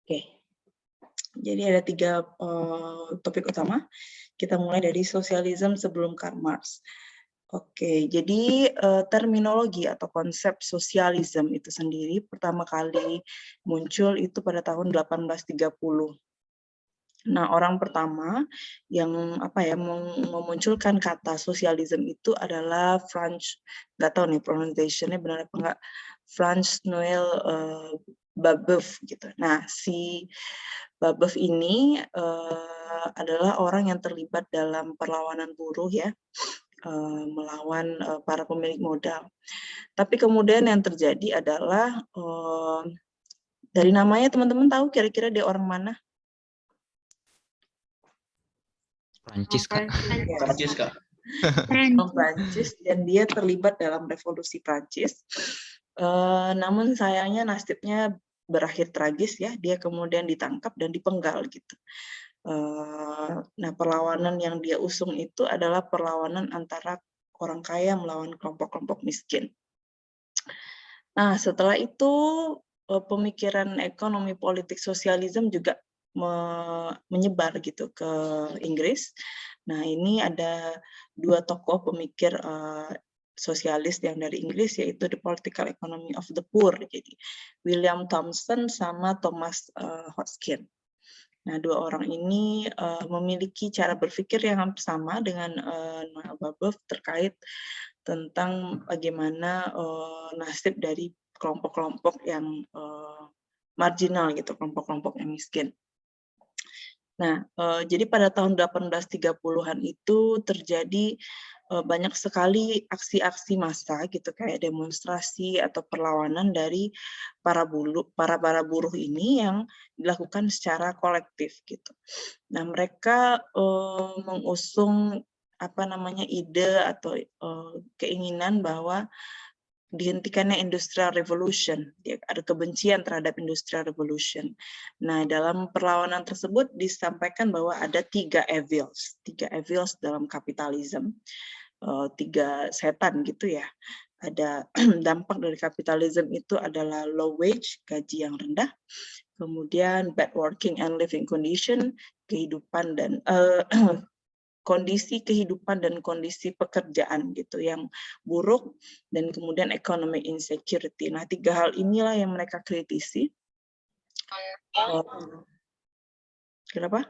Oke, jadi ada 3 topik utama. Kita mulai dari sosialisme sebelum Karl Marx. Oke, jadi terminologi atau konsep sosialisme itu sendiri pertama kali muncul itu pada tahun 1830. Nah, orang pertama yang memunculkan kata sosialisme itu adalah Franz, nggak tahu nih pronunciation-nya benar apa enggak, Franz Noël Babeuf gitu. Nah, si Babeuf ini adalah orang yang terlibat dalam perlawanan buruh ya, melawan para pemilik modal. Tapi kemudian yang terjadi adalah dari namanya teman-teman tahu kira-kira dia orang mana? Prancis, Kak. Prancis, Kak. Prancis, dan dia terlibat dalam revolusi Prancis. Namun sayangnya nasibnya berakhir tragis ya, dia kemudian ditangkap dan dipenggal gitu. Nah, perlawanan yang dia usung itu adalah perlawanan antara orang kaya melawan kelompok-kelompok miskin. Nah, setelah itu pemikiran ekonomi politik sosialisme juga menyebar gitu ke Inggris. Nah, ini ada 2 tokoh pemikir sosialis yang dari Inggris, yaitu The Political Economy of the Poor, jadi William Thomson sama Thomas Hodgkin. Nah, 2 orang ini memiliki cara berpikir yang hampir sama dengan Noël Babeuf terkait tentang bagaimana nasib dari kelompok-kelompok yang marginal gitu, kelompok-kelompok yang miskin. Nah, jadi pada tahun 1830-an itu terjadi banyak sekali aksi-aksi massa gitu, kayak demonstrasi atau perlawanan dari para buruh ini yang dilakukan secara kolektif gitu. Nah, mereka mengusung ide atau keinginan bahwa dihentikannya Industrial Revolution, ada kebencian terhadap Industrial Revolution. Nah, dalam perlawanan tersebut disampaikan bahwa ada 3 evils dalam kapitalisme, 3 setan gitu ya. Ada dampak dari kapitalisme itu adalah low wage, gaji yang rendah, kemudian bad working and living condition, kehidupan dan kondisi kehidupan dan kondisi pekerjaan gitu yang buruk, dan kemudian economic insecurity. Nah, 3 hal inilah yang mereka kritisi. Kenapa?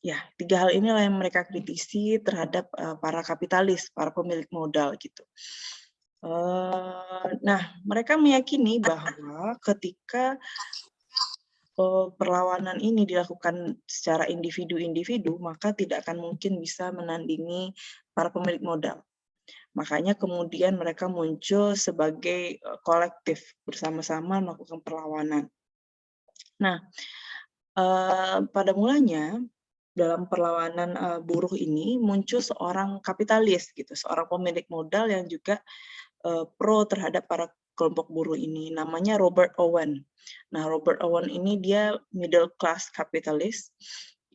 Ya, 3 hal inilah yang mereka kritisi terhadap para kapitalis, para pemilik modal gitu. Nah, mereka meyakini bahwa ketika perlawanan ini dilakukan secara individu-individu, maka tidak akan mungkin bisa menandingi para pemilik modal. Makanya kemudian mereka muncul sebagai kolektif, bersama-sama melakukan perlawanan. Nah, pada mulanya dalam perlawanan buruh ini muncul seorang kapitalis gitu, seorang pemilik modal yang juga pro terhadap para kelompok buruh ini, namanya Robert Owen. Nah, Robert Owen ini dia middle class kapitalis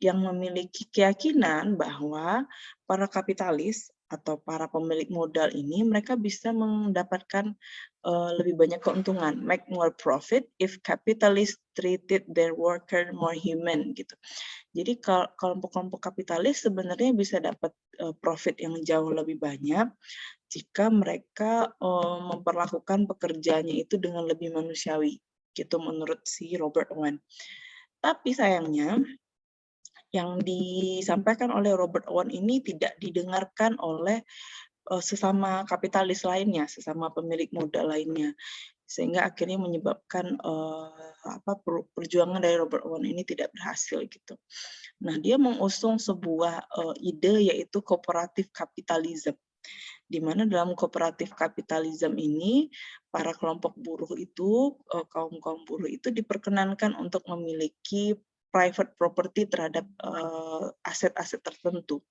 yang memiliki keyakinan bahwa para kapitalis atau para pemilik modal ini mereka bisa mendapatkan lebih banyak keuntungan, make more profit if capitalists treated their worker more human gitu. Jadi kelompok-kelompok kapitalis sebenarnya bisa dapat profit yang jauh lebih banyak jika mereka memperlakukan pekerjaannya itu dengan lebih manusiawi, gitu menurut si Robert Owen. Tapi sayangnya, yang disampaikan oleh Robert Owen ini tidak didengarkan oleh sesama kapitalis lainnya, sesama pemilik modal lainnya, sehingga akhirnya menyebabkan perjuangan dari Robert Owen ini tidak berhasil gitu. Nah, dia mengusung sebuah ide yaitu kooperatif kapitalisme, di mana dalam kooperatif kapitalisme ini para kelompok buruh itu, kaum-kaum buruh itu diperkenankan untuk memiliki private property terhadap aset-aset tertentu.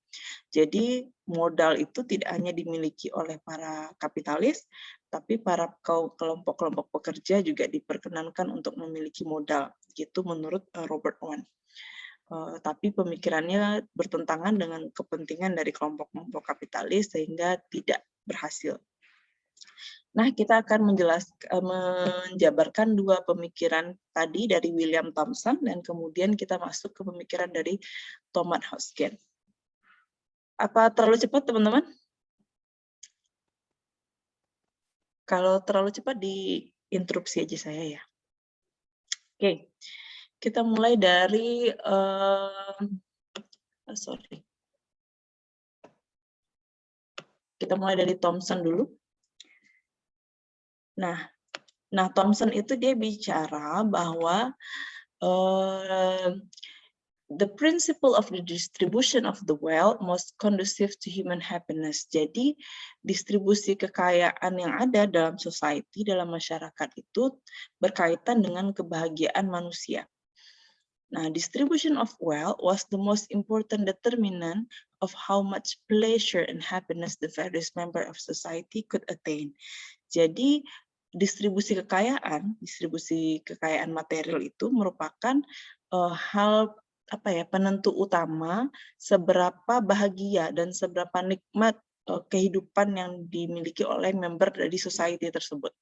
Jadi modal itu tidak hanya dimiliki oleh para kapitalis, tapi para kelompok-kelompok pekerja juga diperkenankan untuk memiliki modal, gitu menurut Robert Owen. Tapi pemikirannya bertentangan dengan kepentingan dari kelompok-kelompok kapitalis sehingga tidak berhasil. Nah, kita akan menjabarkan dua pemikiran tadi dari William Thomson dan kemudian kita masuk ke pemikiran dari Thomas Hoskin. Apa terlalu cepat, teman-teman? Kalau terlalu cepat diinterupsi aja saya ya. Oke, kita mulai dari kita mulai dari Thomson dulu. Nah, Thomson itu dia bicara bahwa the principle of the distribution of the wealth most conducive to human happiness. Jadi, distribusi kekayaan yang ada dalam society, dalam masyarakat itu berkaitan dengan kebahagiaan manusia. Nah, distribution of wealth was the most important determinant of how much pleasure and happiness the various member of society could attain. Jadi, distribusi kekayaan material itu merupakan hal penentu utama seberapa bahagia dan seberapa nikmat kehidupan yang dimiliki oleh member dari society tersebut.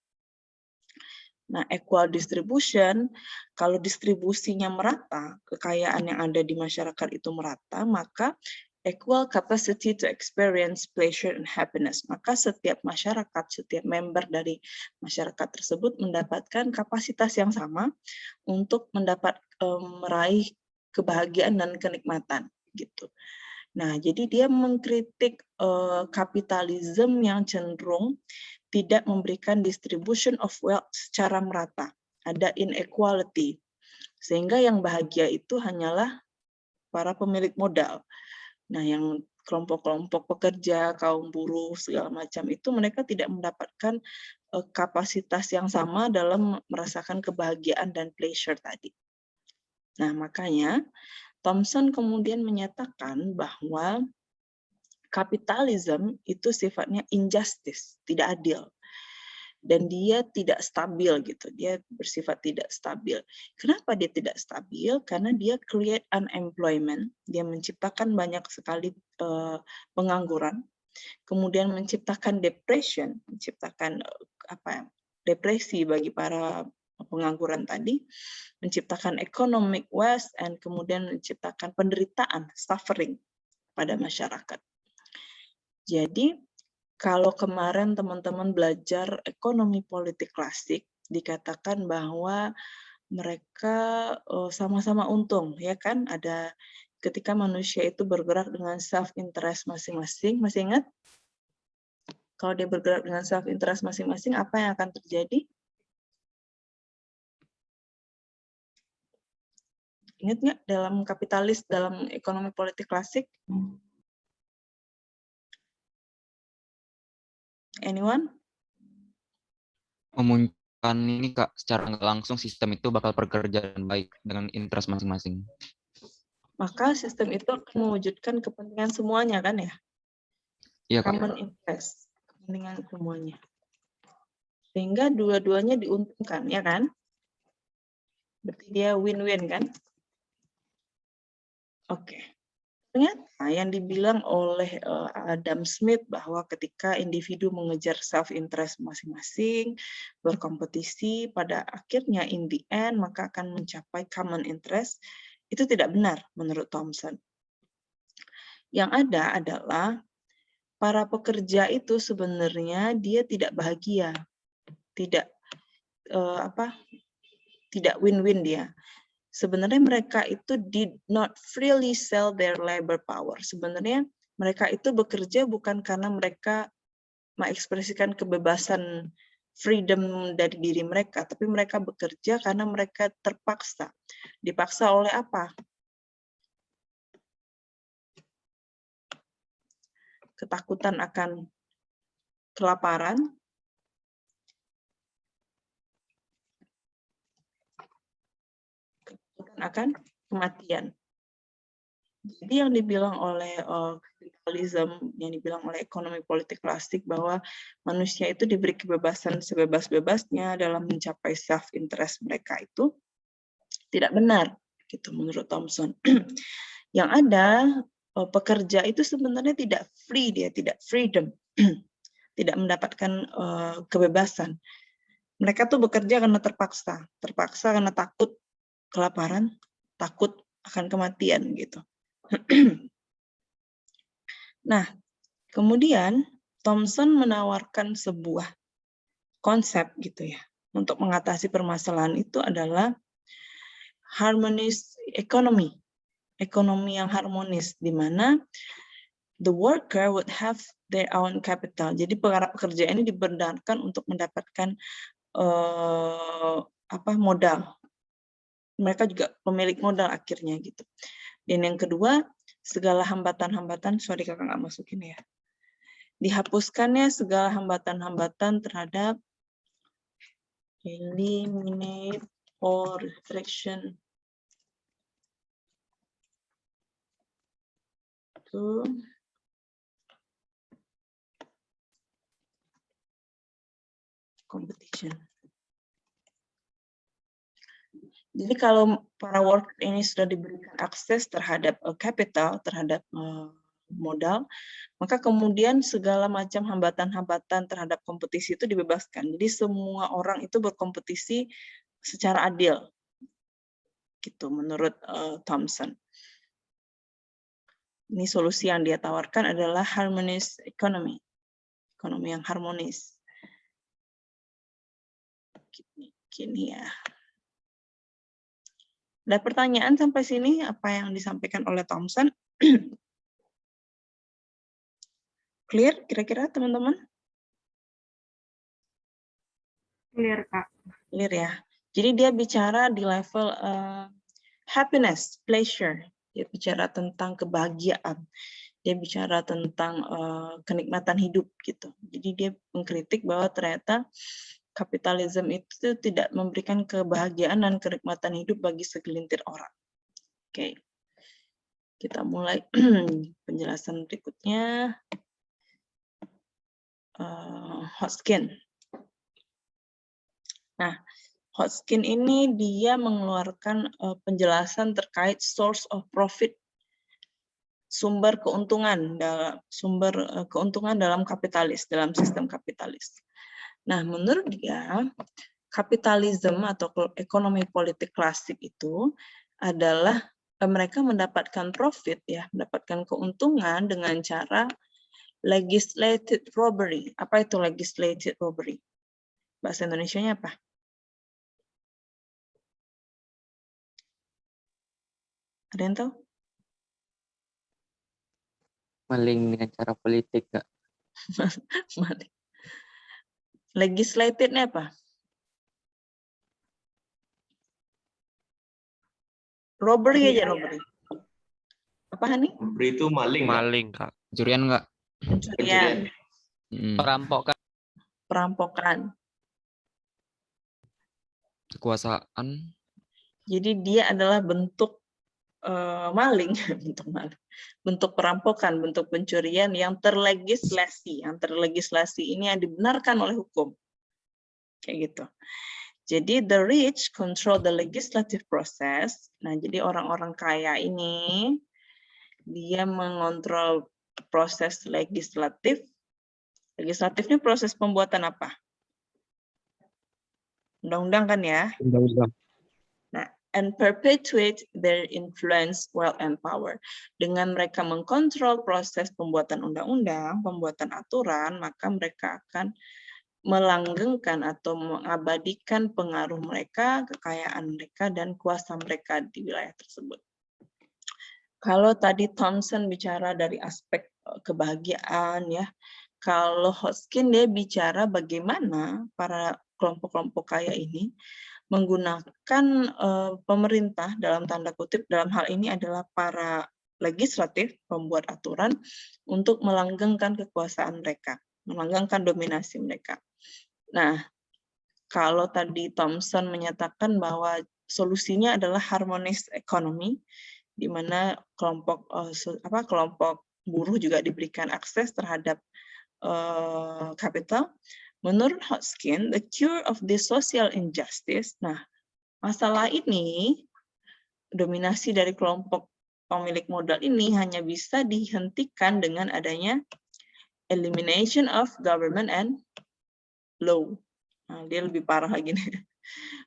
Nah, equal distribution, kalau distribusinya merata, kekayaan yang ada di masyarakat itu merata, maka equal capacity to experience pleasure and happiness. Maka setiap masyarakat, setiap member dari masyarakat tersebut mendapatkan kapasitas yang sama untuk meraih kebahagiaan dan kenikmatan gitu. Nah, jadi dia mengkritik kapitalisme yang cenderung tidak memberikan distribution of wealth secara merata. Ada inequality. Sehingga yang bahagia itu hanyalah para pemilik modal. Nah, yang kelompok-kelompok pekerja, kaum buruh, segala macam itu mereka tidak mendapatkan kapasitas yang sama dalam merasakan kebahagiaan dan pleasure tadi. Nah, makanya Thomson kemudian menyatakan bahwa kapitalisme itu sifatnya injustice, tidak adil. Dan dia tidak stabil gitu, dia bersifat tidak stabil. Kenapa dia tidak stabil? Karena dia create unemployment, dia menciptakan banyak sekali pengangguran, kemudian menciptakan depression, menciptakan depresi bagi para pengangguran tadi, menciptakan economic waste, and kemudian menciptakan penderitaan, suffering pada masyarakat. Jadi, kalau kemarin teman-teman belajar ekonomi politik klasik, dikatakan bahwa mereka sama-sama untung, ya kan? Ada ketika manusia itu bergerak dengan self-interest masing-masing, masih ingat? Kalau dia bergerak dengan self-interest masing-masing, apa yang akan terjadi? Ingat nggak dalam kapitalis, dalam ekonomi politik klasik? Anyone? Memunculkan ini Kak, secara nggak langsung sistem itu bakal bekerja dengan baik dengan interest masing-masing. Maka sistem itu akan mewujudkan kepentingan semuanya kan ya? Iya Kak. Common interest, kepentingan semuanya. Sehingga dua-duanya diuntungkan, ya kan? Berarti dia win-win kan? Oke. Ternyata yang dibilang oleh Adam Smith bahwa ketika individu mengejar self-interest masing-masing, berkompetisi, pada akhirnya in the end maka akan mencapai common interest, itu tidak benar menurut Thomson. Yang ada adalah para pekerja itu sebenarnya dia tidak bahagia, tidak win-win dia. Sebenarnya mereka itu did not freely sell their labor power. Sebenarnya mereka itu bekerja bukan karena mereka mengekspresikan kebebasan freedom dari diri mereka, tapi mereka bekerja karena mereka terpaksa. Dipaksa oleh apa? Ketakutan akan kelaparan, akan kematian. Jadi yang dibilang oleh kapitalisme, yang dibilang oleh ekonomi politik klasik bahwa manusia itu diberi kebebasan sebebas-bebasnya dalam mencapai self-interest mereka itu tidak benar, gitu menurut Thomson. Yang ada pekerja itu sebenarnya tidak free, dia tidak freedom. tidak mendapatkan kebebasan. Mereka tuh bekerja karena terpaksa karena takut kelaparan, takut akan kematian gitu. Nah, kemudian Thomson menawarkan sebuah konsep gitu ya untuk mengatasi permasalahan itu adalah harmonious economy, ekonomi yang harmonis, di mana the worker would have their own capital. Jadi para pekerja ini dibenarkan untuk mendapatkan modal. Mereka juga pemilik modal akhirnya gitu. Dan yang kedua, segala hambatan-hambatan, sorry kakak nggak masukin ya. Dihapuskannya segala hambatan-hambatan terhadap eliminate or restriction to competition. Jadi kalau para worker ini sudah diberikan akses terhadap capital, terhadap modal, maka kemudian segala macam hambatan-hambatan terhadap kompetisi itu dibebaskan. Jadi semua orang itu berkompetisi secara adil, gitu menurut Thomson. Ini solusi yang dia tawarkan adalah harmonious economy, ekonomi yang harmonis. Gini ya. Ada pertanyaan sampai sini apa yang disampaikan oleh Thomson? Clear kira-kira teman-teman? Clear, Kak. Clear ya. Jadi dia bicara di level happiness, pleasure. Dia bicara tentang kebahagiaan. Dia bicara tentang kenikmatan hidup gitu. Jadi dia mengkritik bahwa ternyata kapitalisme itu tidak memberikan kebahagiaan dan kenikmatan hidup bagi segelintir orang. Oke. Kita mulai penjelasan berikutnya. Hodgkin. Nah, Hodgkin ini dia mengeluarkan penjelasan terkait source of profit, sumber keuntungan dalam kapitalis, dalam sistem kapitalis. Nah, menurut dia kapitalisme atau ekonomi politik klasik itu adalah mereka mendapatkan profit ya, mendapatkan keuntungan dengan cara legislated robbery. Apa itu legislated robbery? Bahasa Indonesianya apa? Ada yang tahu? Maling dengan cara politik, Kak. Maling. Legislated-nya apa? Robbery aja, robbery. Apa Hani? Robbery itu maling. Maling, Kak. Pencurian nggak? Pencurian. Perampokan. Perampokan. Kekuasaan. Jadi dia adalah bentuk maling, bentuk perampokan, bentuk pencurian yang terlegislasi. Yang terlegislasi ini yang dibenarkan oleh hukum. Kayak gitu. Jadi the rich control the legislative process. Nah, jadi orang-orang kaya ini dia mengontrol proses legislatif. Legislatifnya proses pembuatan apa? Undang-undang kan ya? Undang-undang. Nah, and perpetuate their influence, wealth, and power. Dengan mereka mengkontrol proses pembuatan undang-undang, pembuatan aturan, maka mereka akan melanggengkan atau mengabadikan pengaruh mereka, kekayaan mereka, dan kuasa mereka di wilayah tersebut. Kalau tadi Thomson bicara dari aspek kebahagiaan, ya, kalau Hodgkin dia bicara bagaimana para kelompok-kelompok kaya ini menggunakan pemerintah dalam tanda kutip, dalam hal ini adalah para legislatif, pembuat aturan, untuk melanggengkan kekuasaan mereka, melanggengkan dominasi mereka. Nah, kalau tadi Thomson menyatakan bahwa solusinya adalah harmonious economy, di mana kelompok buruh juga diberikan akses terhadap kapital. Menurut Hodgkin, the cure of this social injustice, nah masalah ini, dominasi dari kelompok pemilik modal ini hanya bisa dihentikan dengan adanya elimination of government and law. Nah, dia lebih parah lagi nih.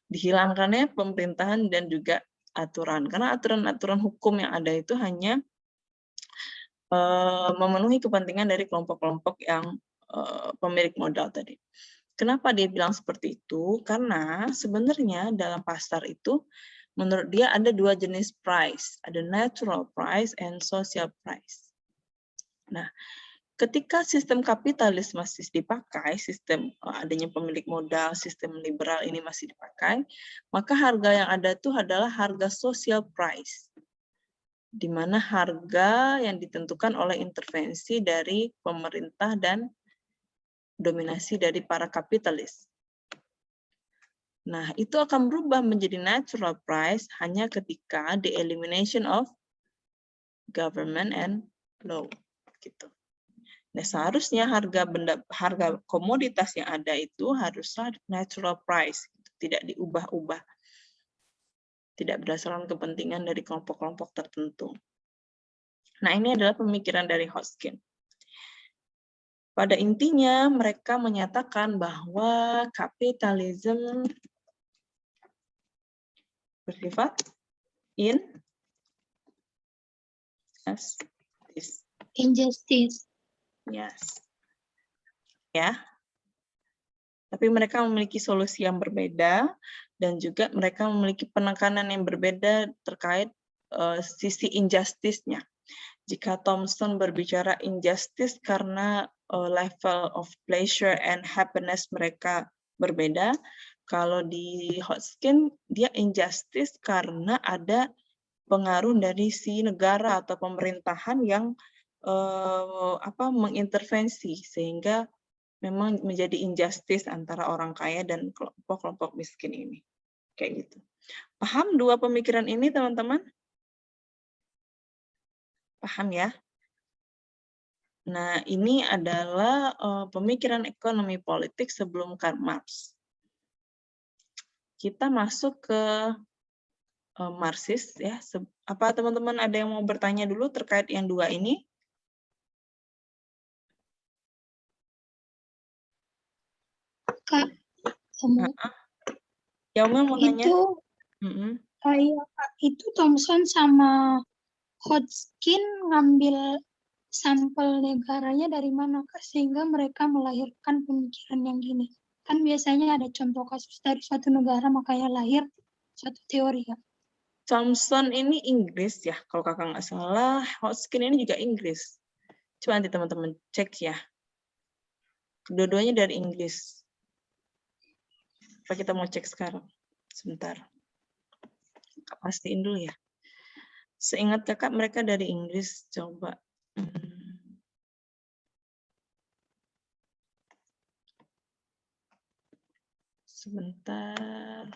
Dihilangkannya pemerintahan dan juga aturan. Karena aturan-aturan hukum yang ada itu hanya memenuhi kepentingan dari kelompok-kelompok yang pemilik modal tadi. Kenapa dia bilang seperti itu? Karena sebenarnya dalam pasar itu menurut dia ada dua jenis price, ada natural price and social price. Nah, ketika sistem kapitalis masih dipakai, sistem adanya pemilik modal, sistem liberal ini masih dipakai, maka harga yang ada itu adalah harga social price, di mana harga yang ditentukan oleh intervensi dari pemerintah dan dominasi dari para kapitalis. Nah, itu akan berubah menjadi natural price hanya ketika the elimination of government and law. Gitu. Nah, seharusnya harga komoditas yang ada itu harusnya natural price, tidak diubah-ubah, tidak berdasarkan kepentingan dari kelompok-kelompok tertentu. Nah, ini adalah pemikiran dari Hodgkin. Pada intinya, mereka menyatakan bahwa kapitalisme bersifat injustice. Yes. Ya. Tapi mereka memiliki solusi yang berbeda dan juga mereka memiliki penekanan yang berbeda terkait sisi injustice-nya. Jika Thomson berbicara injustice karena level of pleasure and happiness mereka berbeda, kalau di Hodgkin dia injustice karena ada pengaruh dari si negara atau pemerintahan yang mengintervensi sehingga memang menjadi injustice antara orang kaya dan kelompok-kelompok miskin ini. Kayak gitu. Paham dua pemikiran ini, teman-teman? Paham ya? Nah, ini adalah pemikiran ekonomi politik sebelum Karl Marx. Kita masuk ke Marxis ya. Apa teman-teman ada yang mau bertanya dulu terkait yang dua ini? Kak, Ya, mau nanya. Itu Thomson sama Hodgkin ngambil sampel negaranya dari mana, Kak? Sehingga mereka melahirkan pemikiran yang gini. Kan biasanya ada contoh kasus dari suatu negara makanya lahir suatu teori, Kak. Thomson ini Inggris ya, kalau kakak nggak salah. Hodgkin ini juga Inggris. Coba nanti teman-teman cek ya. Kedua-duanya dari Inggris. Apa kita mau cek sekarang? Sebentar. Pastiin dulu ya. Seingat kakak mereka dari Inggris. Coba. Sebentar.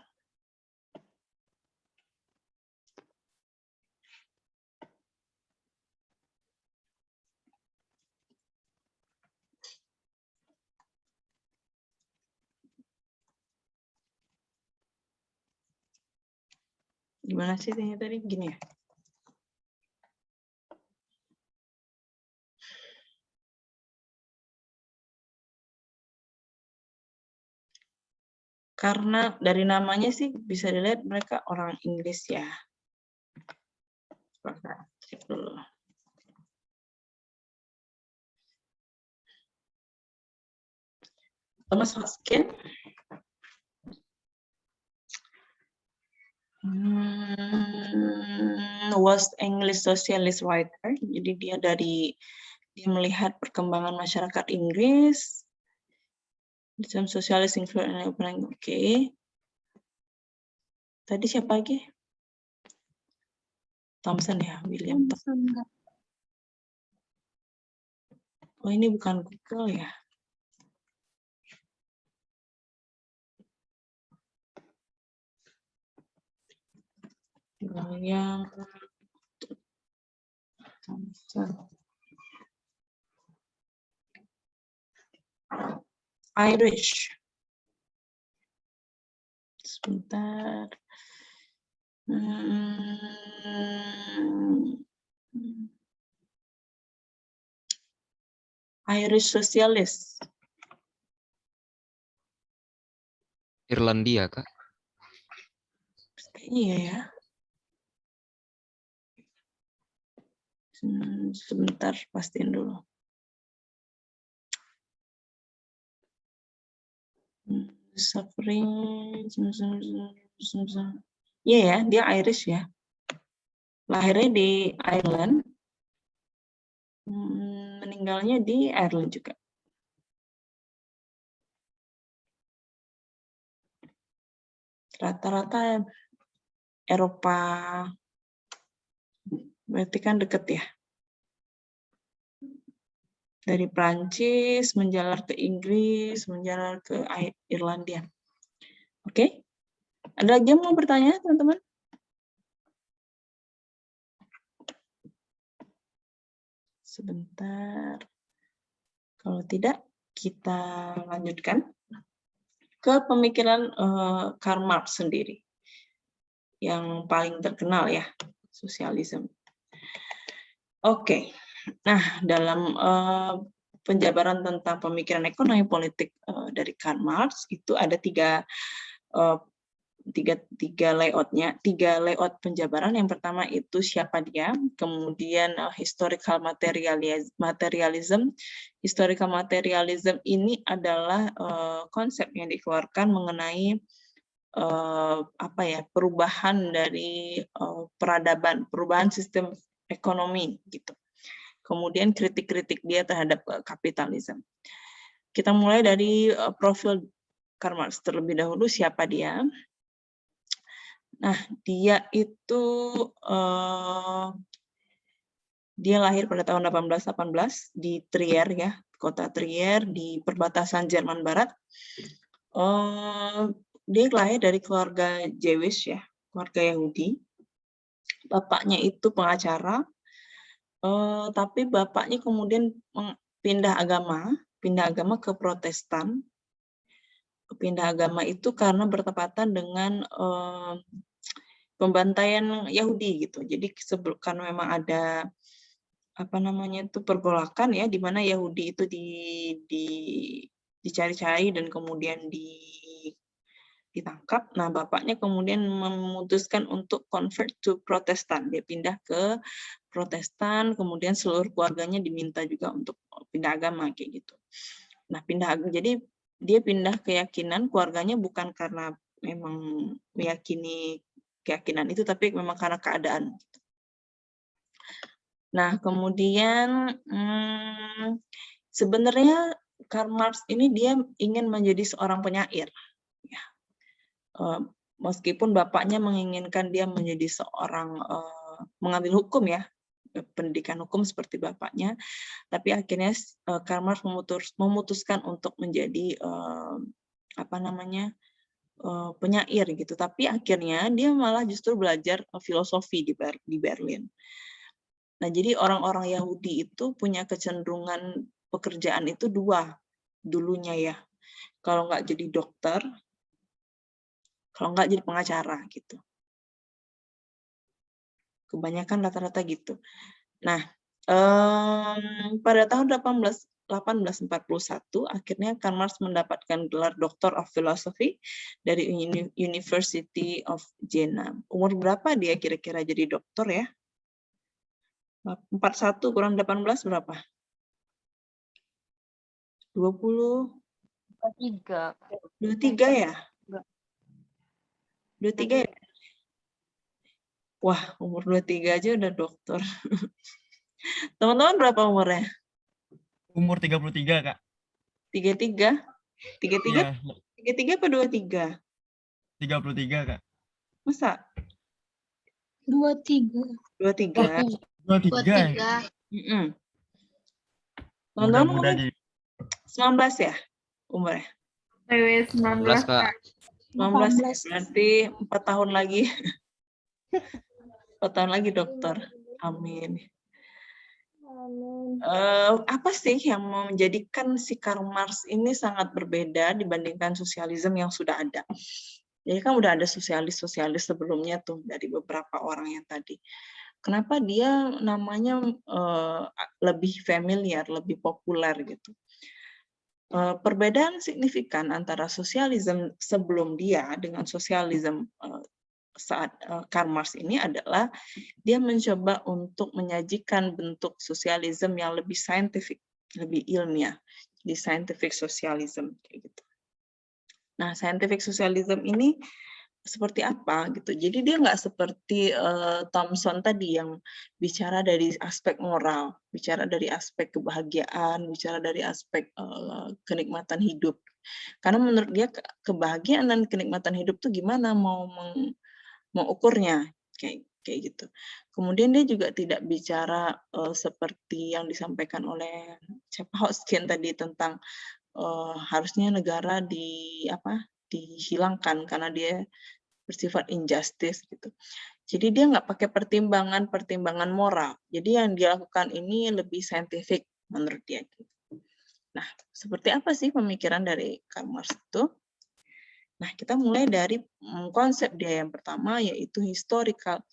Gimana sih tadi? Gini ya. Karena dari namanya sih bisa dilihat mereka orang Inggris ya. Coba cek dulu. Thomas Hodgkin. Was English socialist writer. Jadi dia melihat perkembangan masyarakat Inggris. Dalam sosialis influence oke. Tadi siapa lagi? Thomson ya, William Thomson. Oh, ini bukan Google ya. William Thomson. Irish. Sebentar. Irish sosialis. Irlandia, Kak. Iya ya. Sebentar, pastiin dulu. Suffering. Iya ya, dia Irish ya. Lahirnya di Ireland. Meninggalnya di Ireland juga. Rata-rata Eropa, berarti kan deket ya. Dari Prancis, menjalar ke Inggris, menjalar ke Irlandia. Oke? Ada lagi yang mau bertanya, teman-teman? Sebentar. Kalau tidak, kita lanjutkan ke pemikiran Karl Marx sendiri. Yang paling terkenal ya, sosialisme. Oke. Nah, dalam penjabaran tentang pemikiran ekonomi politik dari Karl Marx, itu ada tiga layoutnya, tiga layout penjabaran. Yang pertama itu siapa dia, kemudian historical materialism. Historical materialism ini adalah konsep yang dikeluarkan mengenai perubahan dari peradaban, perubahan sistem ekonomi gitu. Kemudian kritik-kritik dia terhadap kapitalisme. Kita mulai dari profil Karl Marx terlebih dahulu. Siapa dia? Nah, dia itu dia lahir pada tahun 1818 di Trier ya, kota Trier di perbatasan Jerman Barat. Dia lahir dari keluarga Jewish ya, keluarga Yahudi. Bapaknya itu pengacara, tapi bapaknya kemudian pindah agama ke Protestan. Pindah agama itu karena bertepatan dengan pembantaian Yahudi gitu. Jadi karena memang ada pergolakan ya, di mana Yahudi itu dicari-cari dan kemudian ditangkap. Nah, bapaknya kemudian memutuskan untuk convert to Protestan. Dia pindah ke Protestan, kemudian seluruh keluarganya diminta juga untuk pindah agama kayak gitu. Nah, jadi dia pindah keyakinan keluarganya bukan karena memang meyakini keyakinan itu, tapi memang karena keadaan. Nah, kemudian sebenarnya Karl Marx ini dia ingin menjadi seorang penyair. Ya. Meskipun bapaknya menginginkan dia menjadi seorang mengambil hukum ya, pendidikan hukum seperti bapaknya, tapi akhirnya Karl Marx memutuskan untuk menjadi penyair gitu. Tapi akhirnya dia malah justru belajar filosofi di Berlin. Nah, jadi orang-orang Yahudi itu punya kecenderungan pekerjaan itu dua dulunya ya. Kalau nggak jadi dokter, kalau nggak jadi pengacara gitu. Kebanyakan rata-rata gitu. Nah, pada tahun 1841 akhirnya Karl Marx mendapatkan gelar Doctor of Philosophy dari University of Jena. Umur berapa dia kira-kira jadi dokter ya? 41 kurang 18 berapa? 20? 23 ya? 23 ya? Wah, umur 23 aja udah dokter. Teman-teman berapa umurnya? Umur 33, Kak. 33? 33? Iya, 33 apa 23? 33, Kak. Masa? 23. 23? 23. Teman-teman Muda-muda umur jadi. 19 ya umurnya? 19, 19, Kak. 19 ya? Berarti 4 tahun lagi. 4 tahun lagi dokter. Amin. Apa sih yang menjadikan si Karl Marx ini sangat berbeda dibandingkan sosialisme yang sudah ada? Jadi kan udah ada sosialis sebelumnya tuh dari beberapa orang yang tadi. Kenapa dia namanya lebih familiar, lebih populer gitu. Perbedaan signifikan antara sosialisme sebelum dia dengan sosialisme saat Karl Marx ini adalah dia mencoba untuk menyajikan bentuk sosialisme yang lebih saintifik, lebih ilmiah, di scientific socialism kayak gitu. Nah, scientific socialism ini seperti apa gitu. Jadi dia nggak seperti Thomson tadi yang bicara dari aspek moral, bicara dari aspek kebahagiaan, bicara dari aspek kenikmatan hidup. Karena menurut dia kebahagiaan dan kenikmatan hidup tuh gimana mau ukurnya kayak gitu. Kemudian dia juga tidak bicara seperti yang disampaikan oleh Hodgkin tadi tentang harusnya negara dihilangkan karena dia bersifat injustice gitu. Jadi dia nggak pakai pertimbangan moral. Jadi yang dia lakukan ini lebih saintifik menurut dia. Nah, seperti apa sih pemikiran dari Karl Marx itu? Nah, kita mulai dari konsep dia yang pertama yaitu historical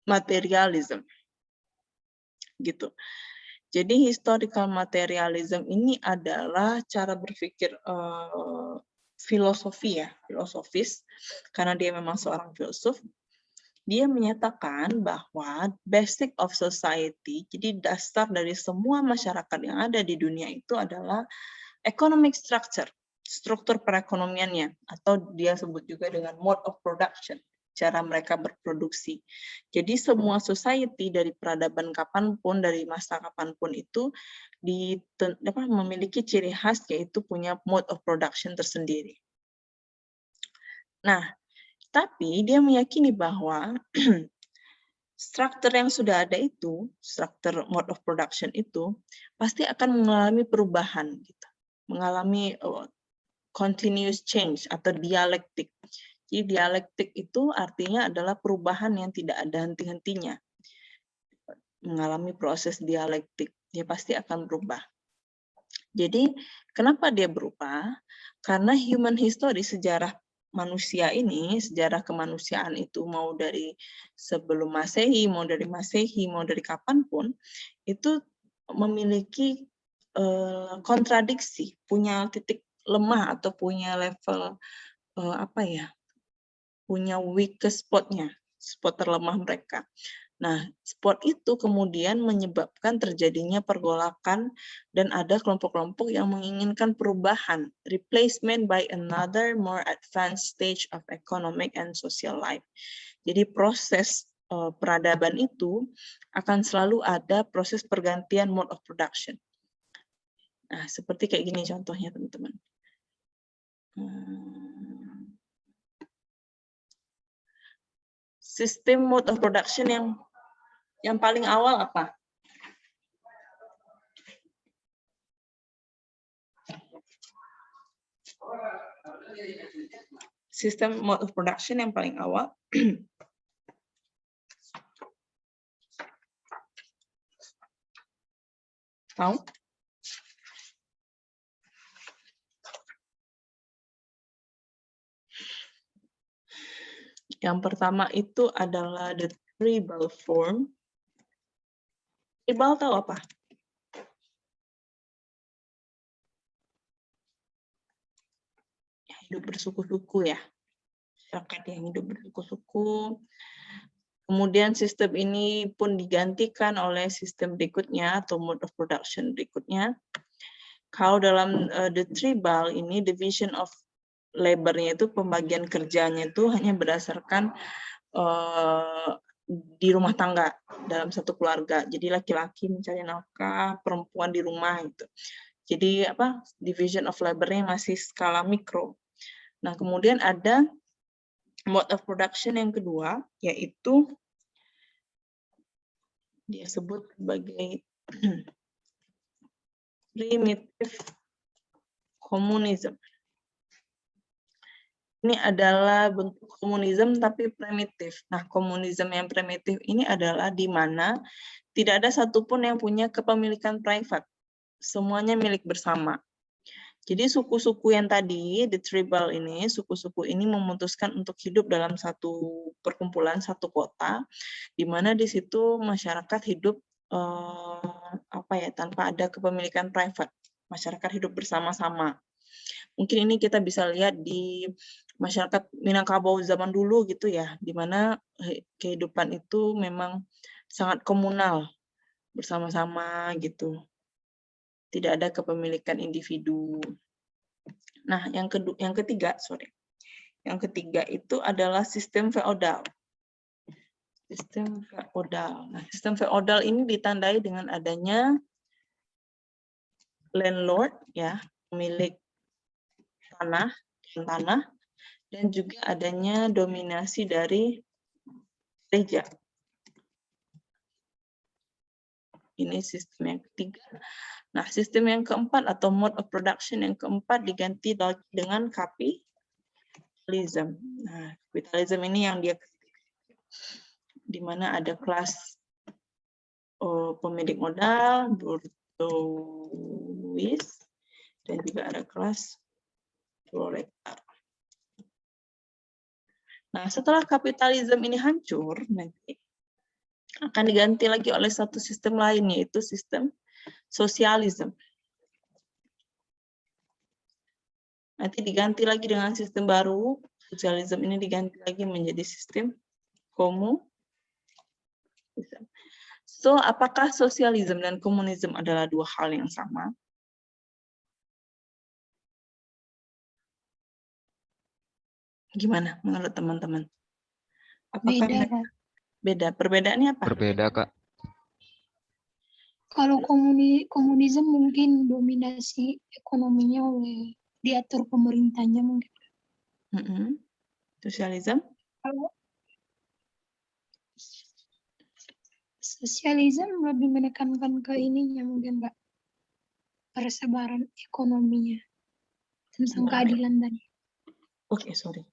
materialism. Gitu. Jadi historical materialism ini adalah cara berpikir filosofis, karena dia memang seorang filsuf. Dia menyatakan bahwa basic of society, jadi dasar dari semua masyarakat yang ada di dunia itu adalah economic structure, struktur perekonomiannya, atau dia sebut juga dengan mode of production, cara mereka berproduksi. Jadi semua society dari peradaban kapanpun, dari masa kapanpun itu memiliki ciri khas yaitu punya mode of production tersendiri. Nah, tapi dia meyakini bahwa struktur yang sudah ada itu, struktur mode of production itu pasti akan mengalami perubahan, gitu. Mengalami continuous change atau dialektik. Jadi dialektik itu artinya adalah perubahan yang tidak ada henti-hentinya. Mengalami proses dialektik, dia pasti akan berubah. Jadi kenapa dia berubah? Karena human history, sejarah manusia ini, sejarah kemanusiaan itu mau dari sebelum Masehi, mau dari Masehi, mau dari kapanpun, itu memiliki kontradiksi, punya titik lemah atau punya level punya weakest spot-nya, spot terlemah mereka. Nah, spot itu kemudian menyebabkan terjadinya pergolakan dan ada kelompok-kelompok yang menginginkan perubahan, replacement by another more advanced stage of economic and social life. Jadi proses peradaban itu akan selalu ada proses pergantian mode of production. Nah, seperti kayak gini contohnya, teman-teman. Sistem mode of production yang paling awal apa? Sistem mode of production yang paling awal tahu? Yang pertama itu adalah the tribal form. Tribal tahu apa? Hidup bersuku-suku ya. Masyarakat yang hidup bersuku-suku. Kemudian sistem ini pun digantikan oleh sistem berikutnya atau mode of production berikutnya. Kalau dalam the tribal ini division of labor-nya itu pembagian kerjanya itu hanya berdasarkan di rumah tangga dalam satu keluarga. Jadi laki-laki mencari nafkah, perempuan di rumah itu. Jadi division of labor-nya masih skala mikro. Nah, kemudian ada mode of production yang kedua, yaitu dia sebut sebagai primitive communism. Ini adalah bentuk komunisme tapi primitif. Nah, komunisme yang primitif ini adalah di mana tidak ada satupun yang punya kepemilikan private. Semuanya milik bersama. Jadi suku-suku yang tadi, the tribal ini, suku-suku ini memutuskan untuk hidup dalam satu perkumpulan, satu kota, di mana di situ masyarakat hidup tanpa ada kepemilikan private. Masyarakat hidup bersama-sama. Mungkin ini kita bisa lihat di masyarakat Minangkabau zaman dulu gitu ya, di mana kehidupan itu memang sangat komunal, bersama-sama gitu. Tidak ada kepemilikan individu. Nah, yang ketiga itu adalah sistem feodal. Sistem feodal. Nah, sistem feodal ini ditandai dengan adanya landlord, ya, pemilik tanah, dan juga adanya dominasi dari gereja. Ini sistem yang ketiga. Nah, sistem yang keempat atau mode of production yang keempat diganti dengan kapitalisme. Nah, kapitalisme ini yang dia di mana ada kelas pemilik modal, bourgeois, dan juga ada kelas proletar. Nah, setelah kapitalisme ini hancur, nanti akan diganti lagi oleh satu sistem lain, yaitu sistem sosialisme. Nanti diganti lagi dengan sistem baru, sosialisme ini diganti lagi menjadi sistem komunisme. So, apakah sosialisme dan komunisme adalah dua hal yang sama? Gimana menurut teman-teman? Apakah Beda, mereka Kak. beda? Perbedaannya apa? Berbeda, Kak. Kalau komunisme mungkin dominasi ekonominya oleh diatur pemerintahnya mungkin. Sosialisme? Kalau sosialisme lebih menekankan ke ininya mungkin, Kak. Persebaran ekonominya tentang keadilan tadi. Oke, sorry.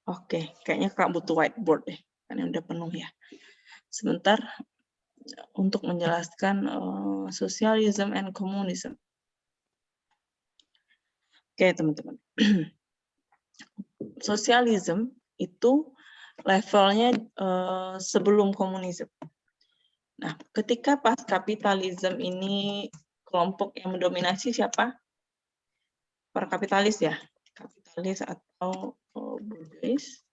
Oke, kayaknya Kak butuh whiteboard deh, karena udah penuh ya. Sebentar untuk menjelaskan sosialisme and komunisme. Oke, teman-teman. Sosialisme itu levelnya sebelum komunisme. Nah, ketika pas kapitalisme ini kelompok yang mendominasi siapa? Para kapitalis ya, kapitalis atau bourgeois.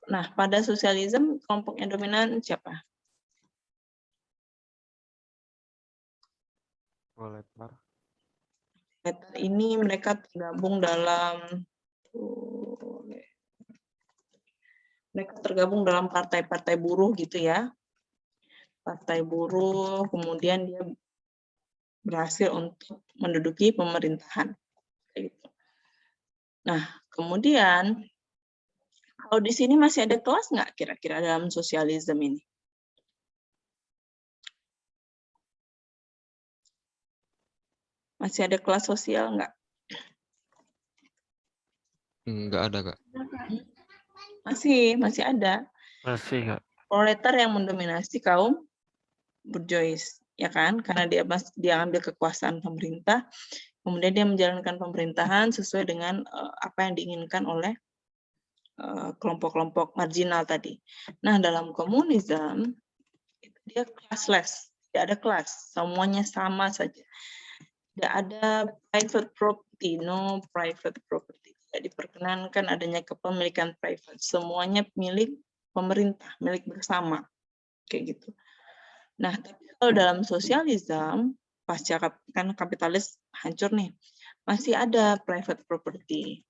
Nah, pada sosialisme kelompok yang dominan siapa? Proletar. Proletar ini mereka tergabung dalam partai-partai buruh gitu ya. Partai buruh, kemudian dia berhasil untuk menduduki pemerintahan. Nah, kemudian kalau di sini masih ada kelas nggak kira-kira dalam sosialisme ini? Masih ada kelas sosial nggak? Nggak ada, Kak. Masih ada. Masih, Kak. Proletar yang mendominasi kaum bourgeois, ya kan? Karena dia ambil kekuasaan pemerintah, kemudian dia menjalankan pemerintahan sesuai dengan apa yang diinginkan oleh kelompok-kelompok marginal tadi. Nah, dalam komunisme dia classless, tidak ada kelas, semuanya sama saja. Tidak ada private property, no private property. Tidak diperkenankan adanya kepemilikan private. Semuanya milik pemerintah, milik bersama. Kayak gitu. Nah, tapi kalau dalam sosialisme, pasca kan kapitalis hancur nih, masih ada private property.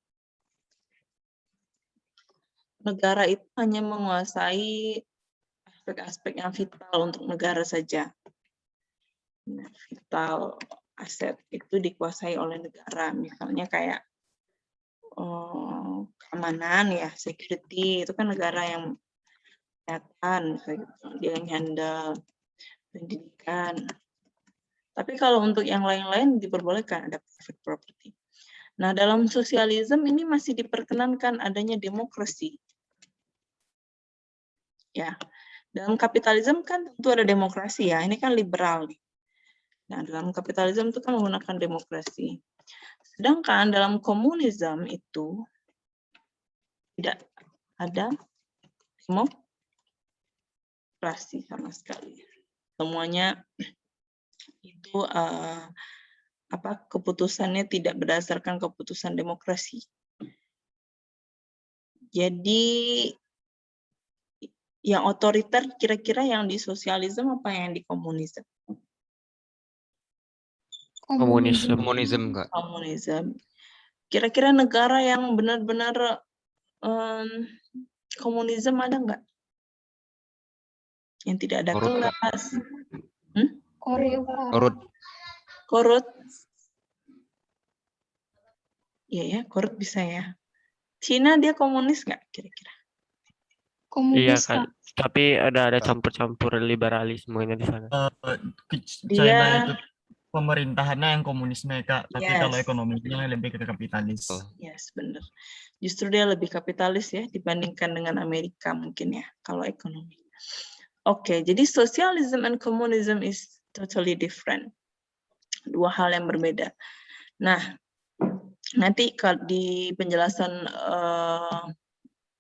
Negara itu hanya menguasai aspek-aspek yang vital untuk negara saja. Nah, vital aset itu dikuasai oleh negara, misalnya kayak keamanan ya, security itu kan negara yang kesehatan, gitu. Dia yang handle pendidikan. Tapi kalau untuk yang lain-lain diperbolehkan ada private property. Nah, dalam sosialisme ini masih diperkenankan adanya demokrasi. Ya, dalam kapitalisme kan tentu ada demokrasi ya, ini kan liberal nih. Nah, dalam kapitalisme itu kan menggunakan demokrasi. Sedangkan dalam komunisme itu tidak ada demokrasi sama sekali. Semuanya itu keputusannya tidak berdasarkan keputusan demokrasi. Jadi yang otoriter kira-kira yang di sosialisme apa yang di komunisme? Komunisme, Kak. Komunisme. Kira-kira negara yang benar-benar komunisme ada nggak? Yang tidak ada Korut, Kak. kelas. Korea. Korut. Iya ya, korut bisa ya. Cina dia komunis nggak kira-kira? Iya Komunis, kan, Kak. tapi ada campur-campur liberalismenya di sana. China itu pemerintahannya yang komunisme Kak, tapi Yes. kalau ekonominya lebih ke kapitalis. Yes, benar. Justru dia lebih kapitalis ya dibandingkan dengan Amerika mungkin ya kalau ekonomi. Oke, jadi socialism and communism is totally different. Dua hal yang berbeda. Nah, nanti di penjelasan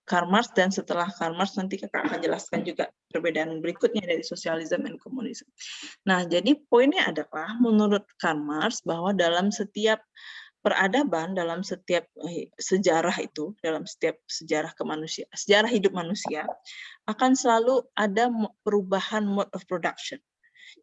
Karl Marx dan setelah Karl Marx nanti kakak akan jelaskan juga perbedaan berikutnya dari socialism and communism. Nah, jadi poinnya adalah menurut Karl Marx bahwa dalam setiap peradaban, dalam setiap sejarah itu, dalam setiap sejarah sejarah hidup manusia akan selalu ada perubahan mode of production.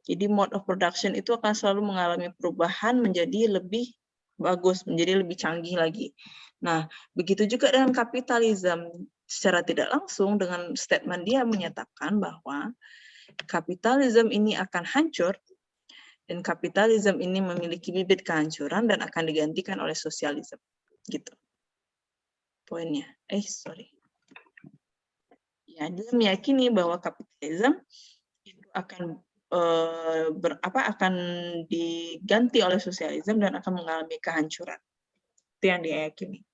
Jadi mode of production itu akan selalu mengalami perubahan menjadi lebih bagus, menjadi lebih canggih lagi. Nah, begitu juga dengan kapitalisme. Secara tidak langsung dengan statement dia menyatakan bahwa kapitalisme ini akan hancur dan kapitalisme ini memiliki bibit kehancuran dan akan digantikan oleh sosialisme. Gitu. Poinnya. Ya, dia meyakini bahwa kapitalisme itu akan akan diganti oleh sosialisme dan akan mengalami kehancuran. Itu yang dia yakini.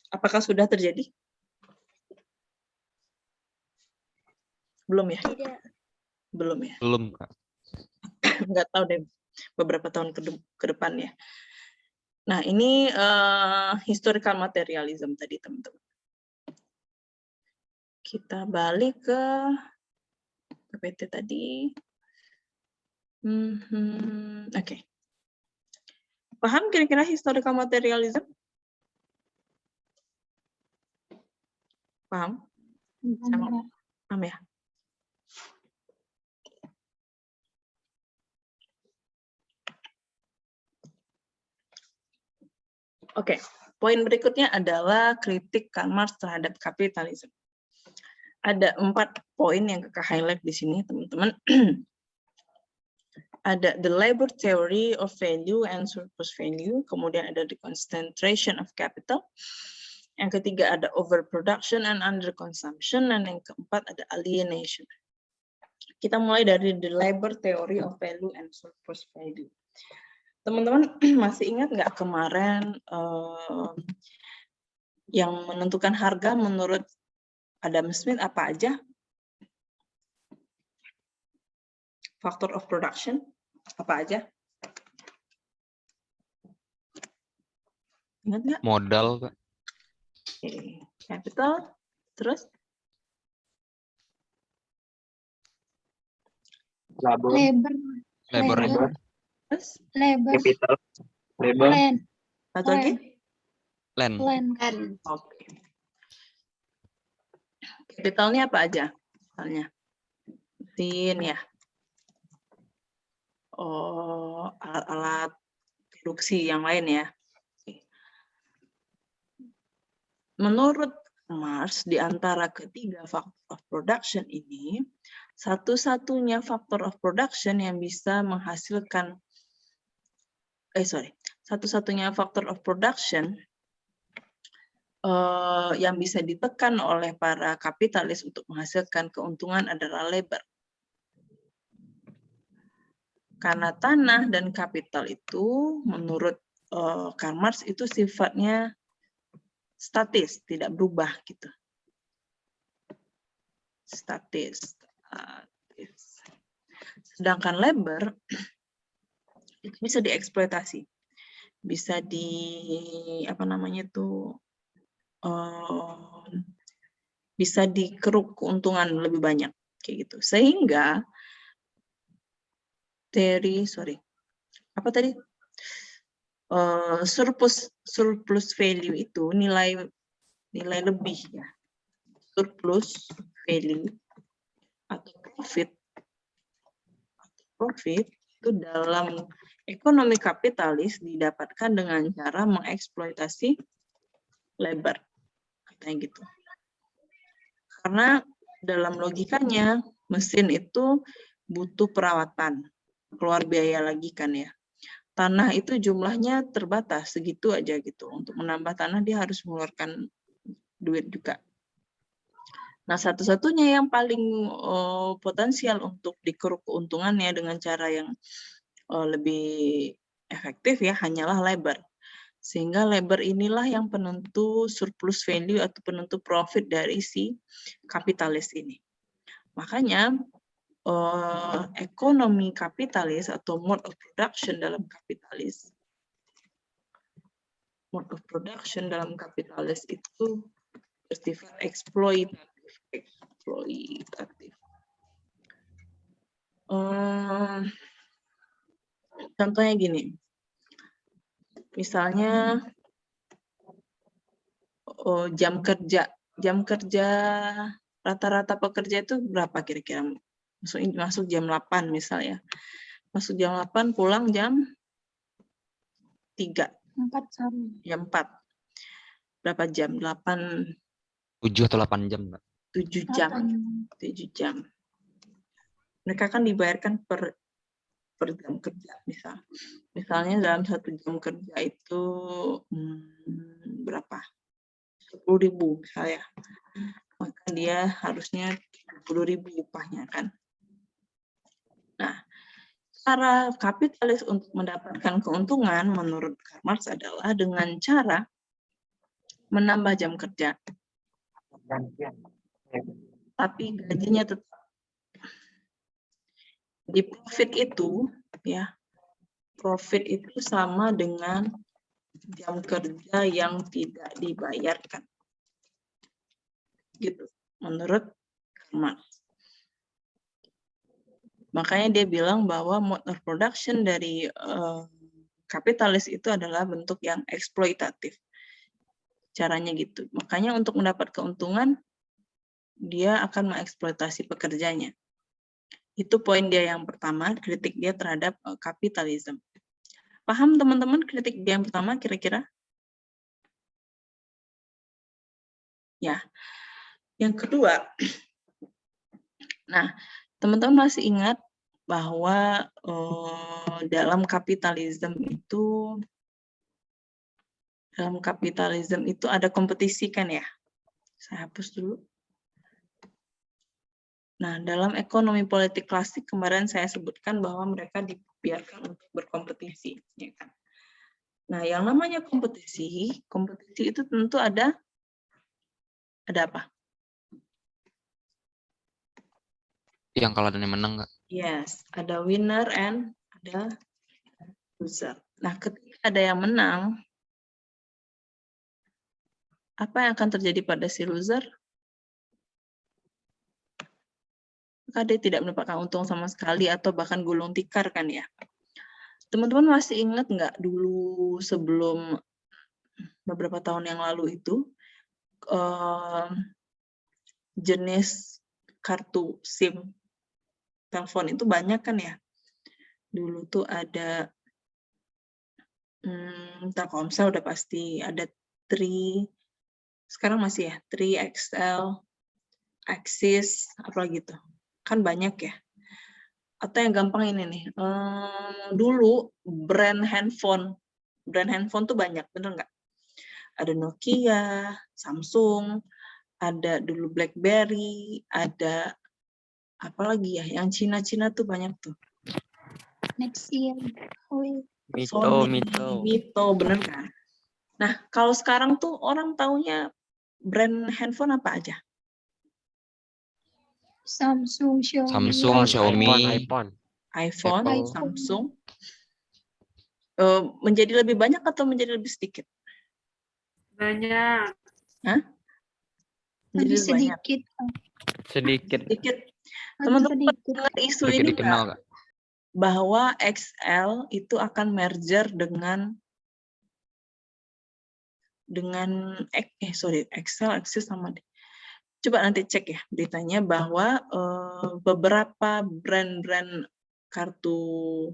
Apakah sudah terjadi? Belum ya? Tidak. Belum ya? Belum, Kak. Nggak tahu deh beberapa tahun ke depan ya. Nah, ini historical materialism tadi, teman-teman. Kita balik ke PPT tadi. Oke. Paham kira-kira historical materialism? Paham? Paham ya? Oke, poin berikutnya adalah kritik Karl Marx terhadap kapitalisme. Ada 4 poin yang kakak highlight di sini, teman-teman. Ada the labor theory of value and surplus value, kemudian ada the concentration of capital, yang ketiga ada overproduction and underconsumption, dan yang keempat ada alienation. Kita mulai dari the labor theory of value and surplus value. Teman-teman masih ingat nggak kemarin yang menentukan harga menurut Adam Smith apa aja? Factor of production apa aja? Ingat nggak? Modal, Kak. Capital, terus? Labor. Terus? Labor. Capital. Labor. Land. Satu lagi? Land. Oke. Capitalnya apa aja? Misalnya mesin ya. Alat-alat produksi yang lain ya. Menurut Marx, di antara ketiga faktor of production ini, satu-satunya faktor of production yang bisa menghasilkan satu-satunya faktor of production yang bisa ditekan oleh para kapitalis untuk menghasilkan keuntungan adalah labor. Karena tanah dan kapital itu menurut Karl Marx itu sifatnya statis, tidak berubah gitu. Statis. Sedangkan labor itu bisa dieksploitasi, bisa di apa namanya tuh bisa dikeruk keuntungan lebih banyak kayak gitu. Sehingga apa tadi? Surplus value itu nilai lebih ya. Surplus value atau profit itu dalam ekonomi kapitalis didapatkan dengan cara mengeksploitasi labor, katanya gitu. Karena dalam logikanya mesin itu butuh perawatan, keluar biaya lagi kan ya. Tanah itu jumlahnya terbatas, segitu aja gitu. Untuk menambah tanah dia harus mengeluarkan duit juga. Nah, satu-satunya yang paling potensial untuk dikeruk keuntungannya dengan cara yang lebih efektif ya hanyalah labor. Sehingga labor inilah yang penentu surplus value atau penentu profit dari si kapitalis ini. Makanya ekonomi kapitalis atau mode of production dalam kapitalis itu bersifat eksploitatif. Contohnya gini, misalnya jam kerja rata-rata pekerja itu berapa kira-kira? Masuk jam 8 misalnya. Masuk jam 8 pulang jam 3. 4 sore. Jam 4. Berapa jam? 8 7 atau 8 jam, Mbak. 7 jam. 7 jam. Mereka kan dibayarkan per jam kerja misalnya dalam 1 jam kerja itu berapa? 10.000 misalnya. Maka dia harusnya 30.000 upahnya kan. Nah, cara kapitalis untuk mendapatkan keuntungan menurut Karl Marx adalah dengan cara menambah jam kerja. Tapi gajinya tetap. Di profit itu sama dengan jam kerja yang tidak dibayarkan. Gitu, menurut Karl Marx. Makanya dia bilang bahwa mode of production dari kapitalis itu adalah bentuk yang eksploitatif. Caranya gitu. Makanya untuk mendapat keuntungan, dia akan mengeksploitasi pekerjanya. Itu poin dia yang pertama, kritik dia terhadap kapitalisme. Paham teman-teman kritik dia yang pertama kira-kira? Ya. Yang kedua, nah, teman-teman masih ingat bahwa dalam kapitalisme itu ada kompetisi kan ya? Saya hapus dulu. Nah, dalam ekonomi politik klasik kemarin saya sebutkan bahwa mereka dibiarkan untuk berkompetisi, ya kan? Nah, yang namanya kompetisi itu tentu ada apa? Yang kalah dan yang menang, Kak. Yes, ada winner and ada loser. Nah, ketika ada yang menang, apa yang akan terjadi pada si loser? Maka dia tidak mendapatkan untung sama sekali atau bahkan gulung tikar kan ya. Teman-teman masih ingat nggak dulu sebelum beberapa tahun yang lalu itu jenis kartu SIM telepon itu banyak kan ya. Dulu tuh ada Telkomsel udah pasti, ada Tri, sekarang masih ya, Tri, XL, Axis, apa gitu. Kan banyak ya. Atau yang gampang ini nih, dulu brand handphone tuh banyak, bener nggak? Ada Nokia, Samsung, ada dulu BlackBerry, ada apa lagi ya, yang Cina-Cina tuh banyak tuh. Nexia, Huawei. Mito, bener kan? Nah, kalau sekarang tuh orang taunya brand handphone apa aja? Samsung, Xiaomi. Samsung, Xiaomi, iPhone. iPhone, Apple. Samsung, Menjadi lebih banyak atau menjadi lebih sedikit? Banyak. Hah? Menjadi Lebih lebih banyak. sedikit. Sedikit. Sedikit. Lebih Teman-teman sedikit. dengar isu Sedikit ini dikenal, nggak? Kak. Bahwa XL itu akan merger dengan Excel sama deh. Coba nanti cek ya beritanya bahwa beberapa brand-brand kartu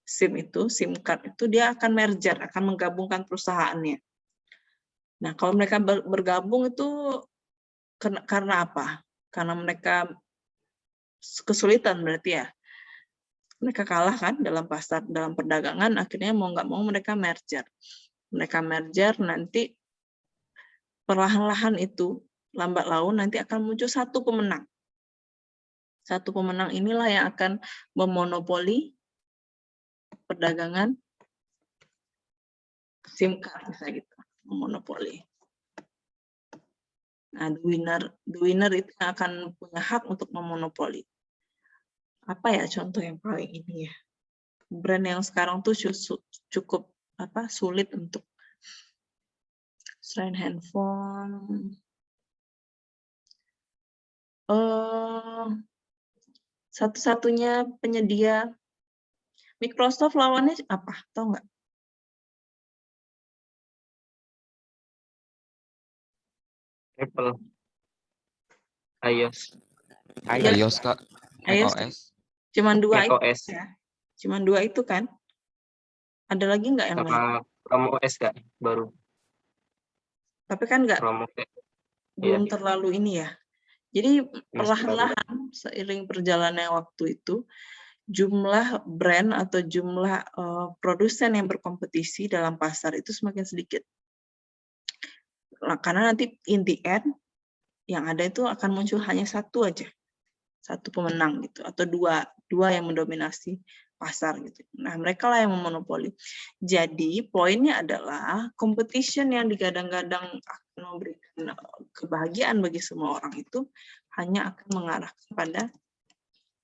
SIM card itu dia akan merger, akan menggabungkan perusahaannya. Nah, kalau mereka bergabung itu karena apa? Karena mereka kesulitan berarti ya. Mereka kalah kan dalam pasar, dalam perdagangan, akhirnya mau nggak mau mereka merger. Mereka merger, nanti perlahan-lahan itu, lambat laun nanti akan muncul satu pemenang. Satu pemenang inilah yang akan memonopoli perdagangan SIM card, misalnya gitu, memonopoli. Nah, the winner itu akan punya hak untuk memonopoli. Apa ya contoh yang paling ini ya? Brand yang sekarang tuh cukup sulit untuk selain handphone. Satu-satunya penyedia Microsoft lawannya apa? Tahu nggak? Apple. iOS. iOS, Kak. iOS macOS. cuman dua itu macOS. ya. Cuman dua itu kan? Ada lagi nggak yang lain? Sama Chrome OS Kak, baru. Tapi kan nggak Chrome OS. belum Iya. terlalu ini ya. Jadi Masih perlahan-lahan seiring perjalannya waktu itu jumlah brand atau jumlah produsen yang berkompetisi dalam pasar itu semakin sedikit. Nah, karena nanti in the end yang ada itu akan muncul hanya satu aja, satu pemenang gitu, atau dua yang mendominasi pasar gitu. Nah, mereka lah yang memonopoli. Jadi poinnya adalah competition yang digadang-gadang akan memberikan kebahagiaan bagi semua orang itu hanya akan mengarahkan pada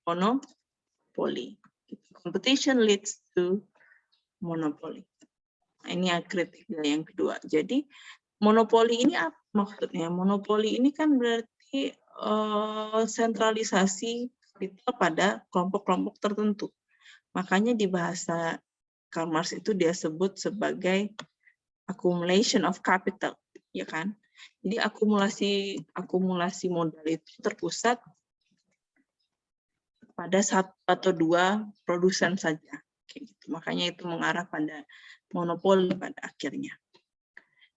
monopoli. Competition leads to monopoly. Ini yang kritik yang kedua. Jadi monopoli ini apa maksudnya? Monopoli ini kan berarti sentralisasi kapital pada kelompok-kelompok tertentu. Makanya di bahasa Karl Marx itu dia sebut sebagai accumulation of capital, ya kan? Jadi akumulasi modal itu terpusat pada satu atau dua produsen saja. Kayak gitu. Makanya itu mengarah pada monopoli pada akhirnya.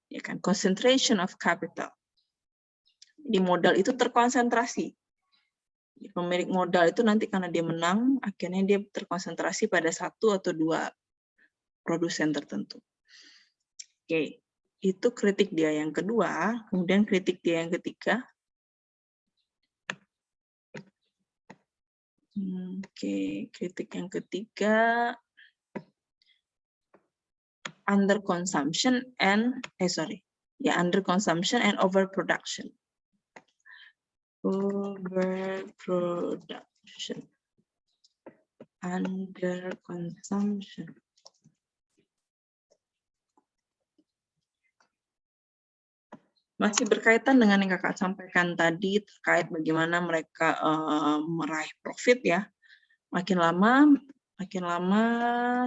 Ya kan, concentration of capital. Di modal itu terkonsentrasi. Pemilik modal itu nanti karena dia menang, akhirnya dia terkonsentrasi pada satu atau dua produsen tertentu. Oke, itu kritik dia yang kedua. Kemudian kritik dia yang ketiga. Oke, kritik yang ketiga. Under consumption and overproduction. Overproduction. Under consumption. Masih berkaitan dengan yang kakak sampaikan tadi terkait bagaimana mereka meraih profit ya. Makin lama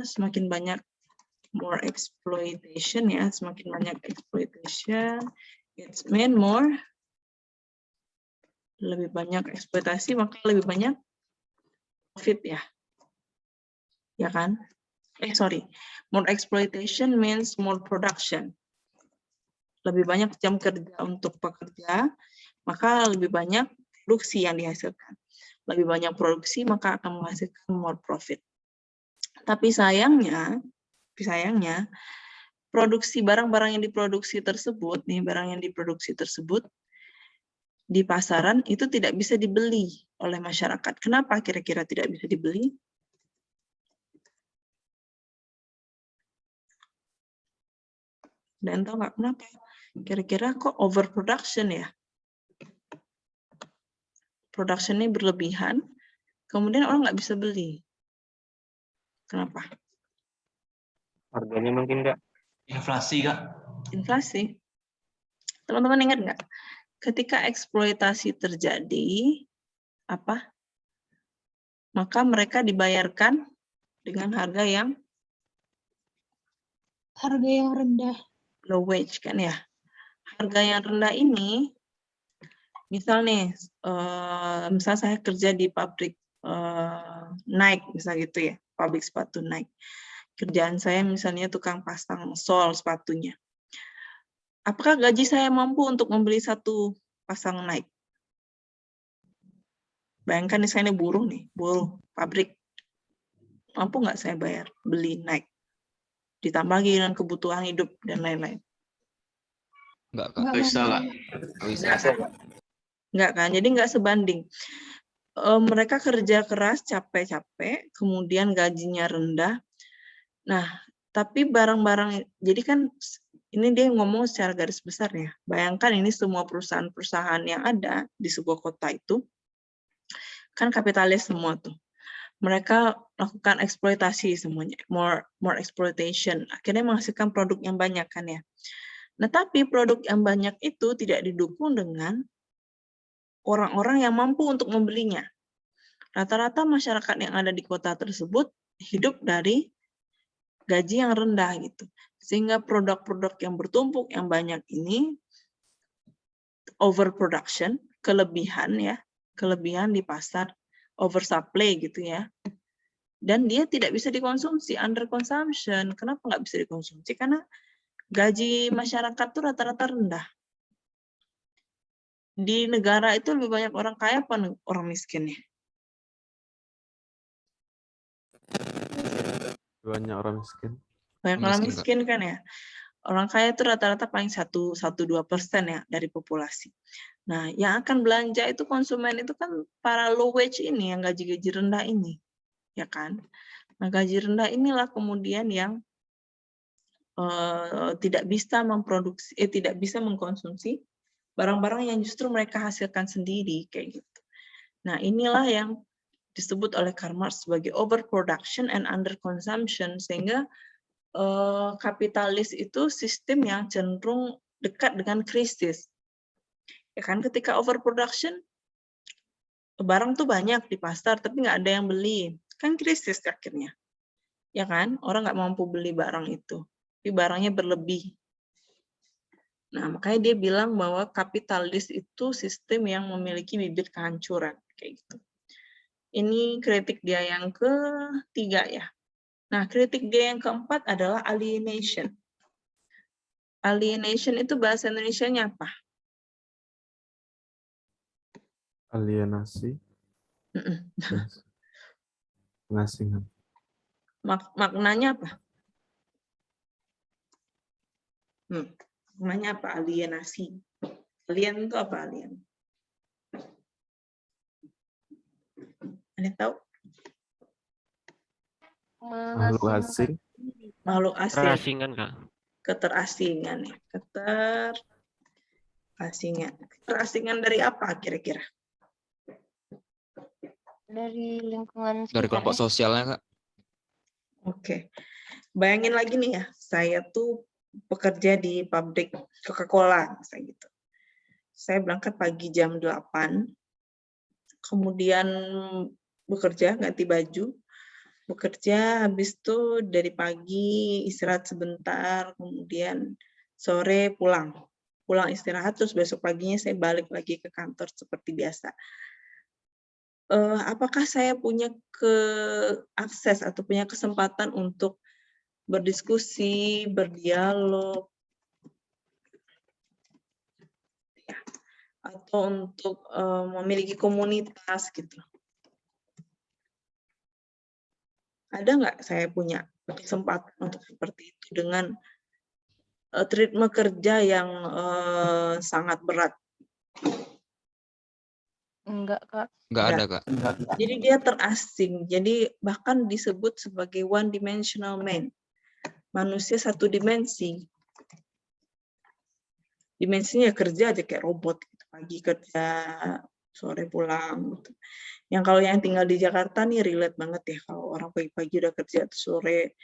semakin banyak more exploitation ya, semakin banyak exploitation, it's mean more, lebih banyak eksploitasi maka lebih banyak profit ya. Ya kan? More exploitation means more production. Lebih banyak jam kerja untuk pekerja, maka lebih banyak produksi yang dihasilkan. Lebih banyak produksi, maka akan menghasilkan more profit. Tapi sayangnya, produksi barang-barang yang diproduksi tersebut, di pasaran itu tidak bisa dibeli oleh masyarakat. Kenapa kira-kira tidak bisa dibeli? Dan tahu nggak kenapa? Kira-kira kok overproduction ya? Production ini berlebihan, kemudian orang nggak bisa beli. Kenapa? Harganya mungkin Kak. Inflasi, Kak. Inflasi. Teman-teman ingat nggak? Ketika eksploitasi terjadi, apa? Maka mereka dibayarkan dengan harga yang rendah. low wage kan ya. Harga yang rendah ini, misal nih, misal saya kerja di pabrik Nike, misal gitu ya, pabrik sepatu Nike. Kerjaan saya misalnya tukang pasang sol sepatunya. Apakah gaji saya mampu untuk membeli satu pasang Nike? Bayangkan nih saya ini buruh pabrik. Mampu nggak saya bayar beli Nike? Ditambah lagi dengan kebutuhan hidup dan lain-lain. Enggak, Kak. Nggak bisa, Kak. Nggak bisa. Enggak kan? Jadi nggak sebanding. Mereka kerja keras, capek-capek, kemudian gajinya rendah. Nah, tapi barang-barang, jadi kan ini dia ngomong secara garis besar ya. Bayangkan ini semua perusahaan-perusahaan yang ada di sebuah kota itu, kan kapitalis semua tuh. Mereka lakukan eksploitasi semuanya, more exploitation. Akhirnya menghasilkan produk yang banyak kan ya. Nah, tapi produk yang banyak itu tidak didukung dengan orang-orang yang mampu untuk membelinya. Rata-rata masyarakat yang ada di kota tersebut hidup dari gaji yang rendah gitu. Sehingga produk-produk yang bertumpuk yang banyak ini overproduction, kelebihan di pasar, oversupply gitu ya. Dan dia tidak bisa dikonsumsi, under consumption. Kenapa nggak bisa dikonsumsi? Karena gaji masyarakat itu rata-rata rendah. Di negara itu lebih banyak orang kaya apa orang miskin ya? Banyak orang miskin. Banyak orang miskin kan ya. Orang kaya itu rata-rata paling 1-2% ya dari populasi. Nah, yang akan belanja itu konsumen itu kan para low wage ini, yang gaji-gaji rendah ini. Ya kan? Nah, gaji rendah inilah kemudian yang tidak bisa memproduksi, tidak bisa mengkonsumsi barang-barang yang justru mereka hasilkan sendiri kayak gitu. Nah, inilah yang disebut oleh Karl Marx sebagai overproduction and underconsumption, sehingga kapitalis itu sistem yang cenderung dekat dengan krisis. Ya kan, ketika overproduction, barang tuh banyak di pasar tapi nggak ada yang beli, kan krisis akhirnya. Ya kan, orang nggak mampu beli barang itu, tapi barangnya berlebih. Nah, makanya dia bilang bahwa kapitalis itu sistem yang memiliki bibit kehancuran kayak gitu. Ini kritik dia yang ketiga ya. Nah, kritik dia yang keempat adalah alienation. Alienation itu bahasa Indonesianya apa? Alienasi. Pengasingan. Maknanya apa? Maknanya apa? Alienasi. Alien itu apa alien? Ada tahu? Makhluk asing. Makhluk asing. Terasingan, Kak. Keterasingan ya. Keterasingan. Keterasingan dari apa kira-kira? Dari lingkungan Dari kelompok sosialnya, Kak. Oke. Bayangin lagi nih ya, saya tuh bekerja di pabrik Coca-Cola, misalnya gitu. Saya berangkat pagi jam 8, kemudian bekerja, ganti baju, bekerja, habis itu dari pagi istirahat sebentar, kemudian sore pulang istirahat, terus besok paginya saya balik lagi ke kantor seperti biasa. Apakah saya punya akses atau punya kesempatan untuk berdiskusi, berdialog, ya, atau untuk memiliki komunitas gitu? Ada nggak saya punya kesempatan untuk seperti itu dengan ritme kerja yang sangat berat? Enggak, Kak. Enggak ada, Kak. Jadi dia terasing, jadi bahkan disebut sebagai one dimensional man. Manusia satu dimensi. Dimensinya kerja aja kayak robot, gitu. Pagi kerja, sore pulang gitu. Yang kalau yang tinggal di Jakarta nih relate banget ya, kalau orang pagi-pagi udah kerja, sore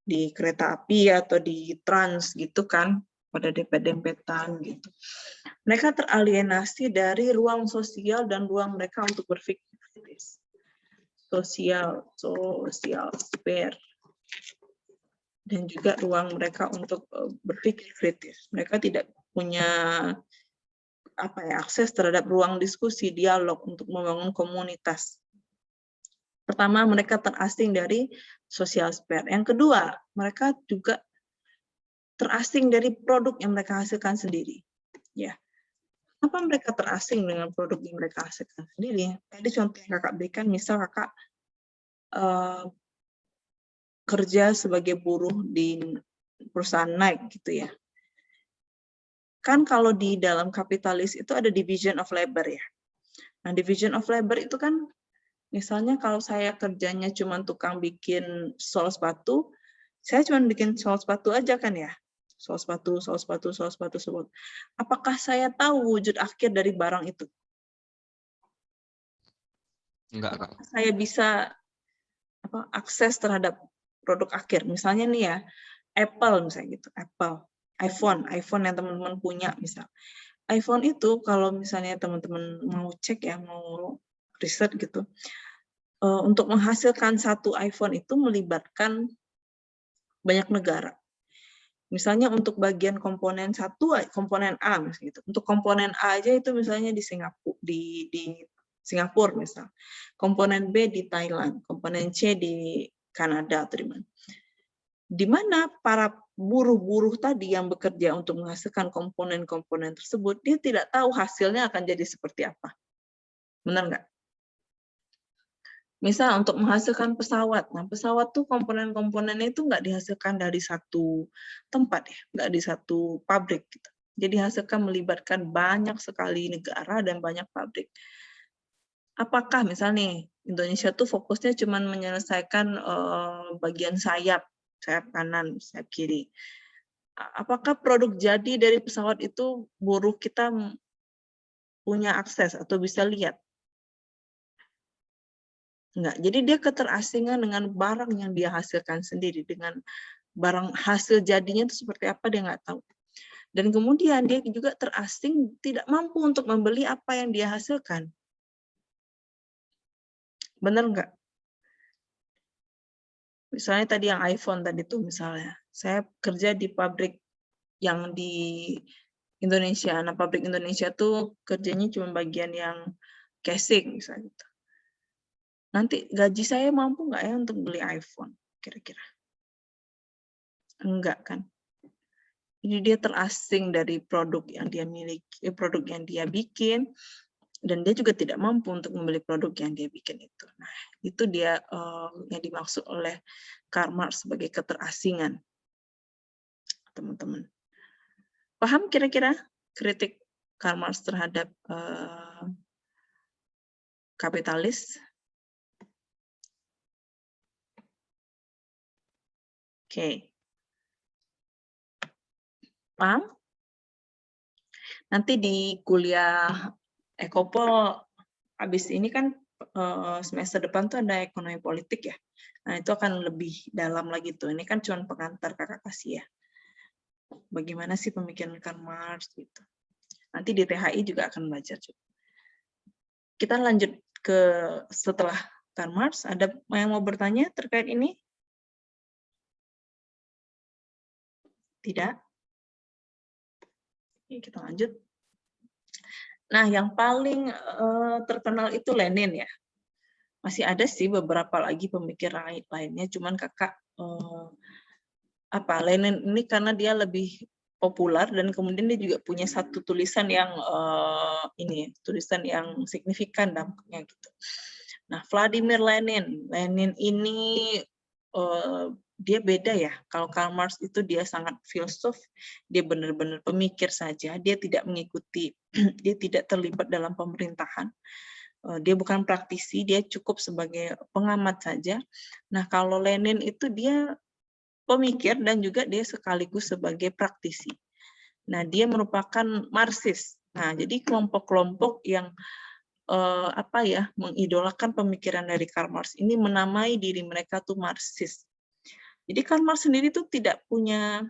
di kereta api atau di trans gitu kan, pada dempet-dempetan gitu. Mereka teralienasi dari ruang sosial dan ruang mereka untuk berpikir kritis. Sosial spare. Dan juga ruang mereka untuk berpikir kritis. Mereka tidak punya akses terhadap ruang diskusi, dialog untuk membangun komunitas. Pertama, mereka terasing dari social sphere. Yang kedua, mereka juga terasing dari produk yang mereka hasilkan sendiri. Ya, kenapa mereka terasing dengan produk yang mereka hasilkan sendiri? Tadi contoh yang kakak berikan, misal kakak kerja sebagai buruh di perusahaan Nike gitu ya. Kan kalau di dalam kapitalis itu ada division of labor ya. Nah, division of labor itu kan misalnya kalau saya kerjanya cuma tukang bikin sol sepatu, saya cuma bikin sol sepatu aja kan ya. Sol sepatu. Apakah saya tahu wujud akhir dari barang itu? Enggak, Kak. Saya bisa akses terhadap produk akhir. Misalnya nih ya, Apple misalnya gitu, iPhone yang teman-teman punya misal. iPhone itu kalau misalnya teman-teman mau cek ya, mau riset gitu, untuk menghasilkan satu iPhone itu melibatkan banyak negara. Misalnya untuk bagian komponen komponen A misalnya gitu. Untuk komponen A aja itu misalnya di Singapura misal. Komponen B di Thailand, komponen C di Kanada atau di mana. Di mana para buruh-buruh tadi yang bekerja untuk menghasilkan komponen-komponen tersebut, dia tidak tahu hasilnya akan jadi seperti apa. Benar nggak? Misal untuk menghasilkan pesawat, nah pesawat tuh komponen-komponennya itu nggak dihasilkan dari satu tempat ya, nggak di satu pabrik gitu. Jadi dihasilkan melibatkan banyak sekali negara dan banyak pabrik. Apakah misalnya Indonesia tuh fokusnya cuma menyelesaikan bagian sayap kanan, sayap kiri. Apakah produk jadi dari pesawat itu buruh kita punya akses atau bisa lihat? Enggak. Jadi dia keterasingan dengan barang yang dia hasilkan sendiri, dengan barang hasil jadinya itu seperti apa dia nggak tahu. Dan kemudian dia juga terasing, tidak mampu untuk membeli apa yang dia hasilkan. Benar nggak? Misalnya tadi yang iPhone tadi tuh misalnya, saya kerja di pabrik yang di Indonesia. Nah, pabrik Indonesia tuh kerjanya cuma bagian yang casing misalnya gitu. Nanti gaji saya mampu nggak ya untuk beli iPhone kira-kira? Enggak kan? Jadi dia terasing dari produk yang dia miliki, produk yang dia bikin, dan dia juga tidak mampu untuk membeli produk yang dia bikin itu. Nah, itu dia yang dimaksud oleh Karl Marx sebagai keterasingan, teman-teman. Paham kira-kira kritik Karl Marx terhadap kapitalis? Oke. Paham? Nanti di kuliah Ekopol habis ini kan semester depan tuh ada ekonomi politik ya. Nah, itu akan lebih dalam lagi tuh. Ini kan cuma pengantar kakak kasih ya. Bagaimana sih pemikiran Karl Marx gitu. Nanti di THI juga akan belajar juga. Kita lanjut ke setelah Karl Marx. Ada yang mau bertanya terkait ini? Tidak? Oke, kita lanjut. Nah, yang paling terkenal itu Lenin ya. Masih ada sih beberapa lagi pemikiran lainnya, cuman kakak Lenin ini karena dia lebih populer dan kemudian dia juga punya satu tulisan yang tulisan yang signifikan dampaknya gitu. Nah, Vladimir Lenin ini dia beda ya. Kalau Karl Marx itu dia sangat filsuf, dia benar-benar pemikir saja, dia tidak mengikuti, dia tidak terlibat dalam pemerintahan. Dia bukan praktisi, dia cukup sebagai pengamat saja. Nah, kalau Lenin itu dia pemikir dan juga dia sekaligus sebagai praktisi. Nah, dia merupakan Marxis. Nah, jadi kelompok-kelompok yang mengidolakan pemikiran dari Karl Marx ini menamai diri mereka tuh Marxis. Jadi Karl Marx sendiri itu tidak punya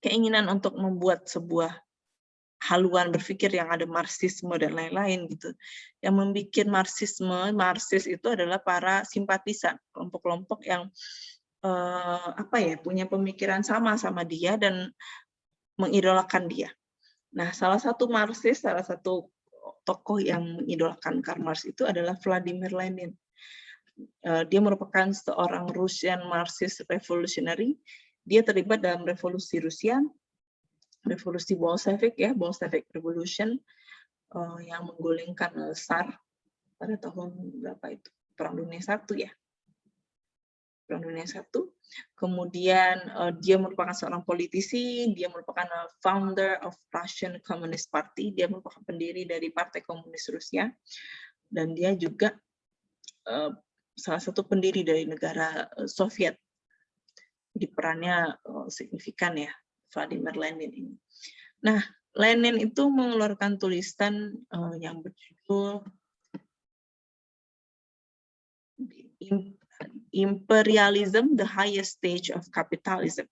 keinginan untuk membuat sebuah haluan berpikir yang ada Marxisme dan lain-lain gitu. Yang membuat Marxis itu adalah para simpatisan, kelompok-kelompok yang punya pemikiran sama dia dan mengidolakan dia. Nah, salah satu tokoh yang mengidolakan Karl Marx itu adalah Vladimir Lenin. Dia merupakan seorang Russian Marxist revolutionary. Dia terlibat dalam revolusi Rusia, revolusi Bolshevik ya, Bolshevik Revolution yang menggulingkan Tsar pada tahun berapa itu? Perang Dunia I ya. Perang Dunia I. Kemudian dia merupakan seorang politisi, dia merupakan founder of Russian Communist Party, dia merupakan pendiri dari Partai Komunis Rusia, dan dia juga salah satu pendiri dari negara Soviet. Jadi perannya signifikan ya, Vladimir Lenin ini. Nah, Lenin itu mengeluarkan tulisan yang berjudul Imperialism, the Highest Stage of Capitalism.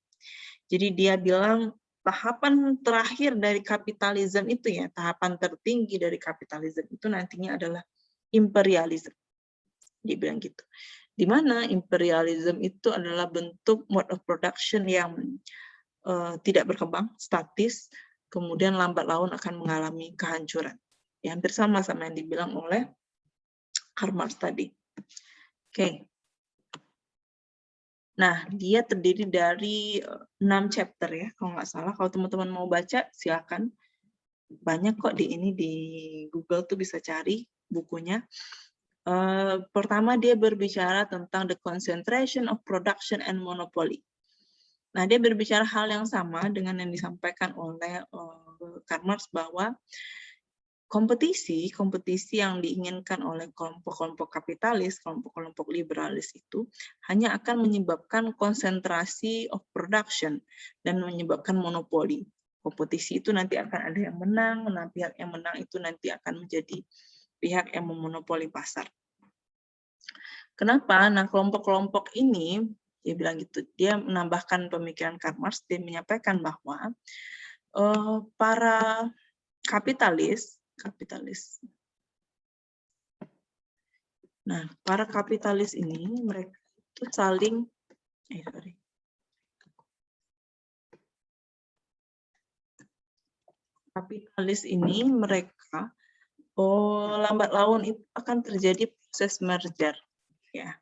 Jadi dia bilang tahapan terakhir dari kapitalisme itu ya, tahapan tertinggi dari kapitalisme itu nantinya adalah imperialisme. Dia bilang gitu. Di mana imperialisme itu adalah bentuk mode of production yang tidak berkembang, statis, kemudian lambat laun akan mengalami kehancuran. Ya, hampir sama yang dibilang oleh Karl Marx tadi. Oke. Nah, dia terdiri dari 6 chapter ya, kalau nggak salah. Kalau teman-teman mau baca, silakan. Banyak kok di Google tuh bisa cari bukunya. Pertama dia berbicara tentang the concentration of production and monopoly. Nah, dia berbicara hal yang sama dengan yang disampaikan oleh Karl Marx bahwa kompetisi yang diinginkan oleh kelompok-kelompok kapitalis, kelompok-kelompok liberalis itu hanya akan menyebabkan konsentrasi of production dan menyebabkan monopoli. Kompetisi itu nanti akan ada yang menang, nah pihak yang menang itu nanti akan menjadi pihak yang memonopoli pasar. Kenapa? Nah, kelompok-kelompok ini, dia bilang gitu, dia menambahkan pemikiran Karl Marx, dia menyampaikan bahwa para kapitalis. Nah, para kapitalis ini, mereka itu saling, kapitalis ini mereka lambat laun itu akan terjadi proses merger, ya.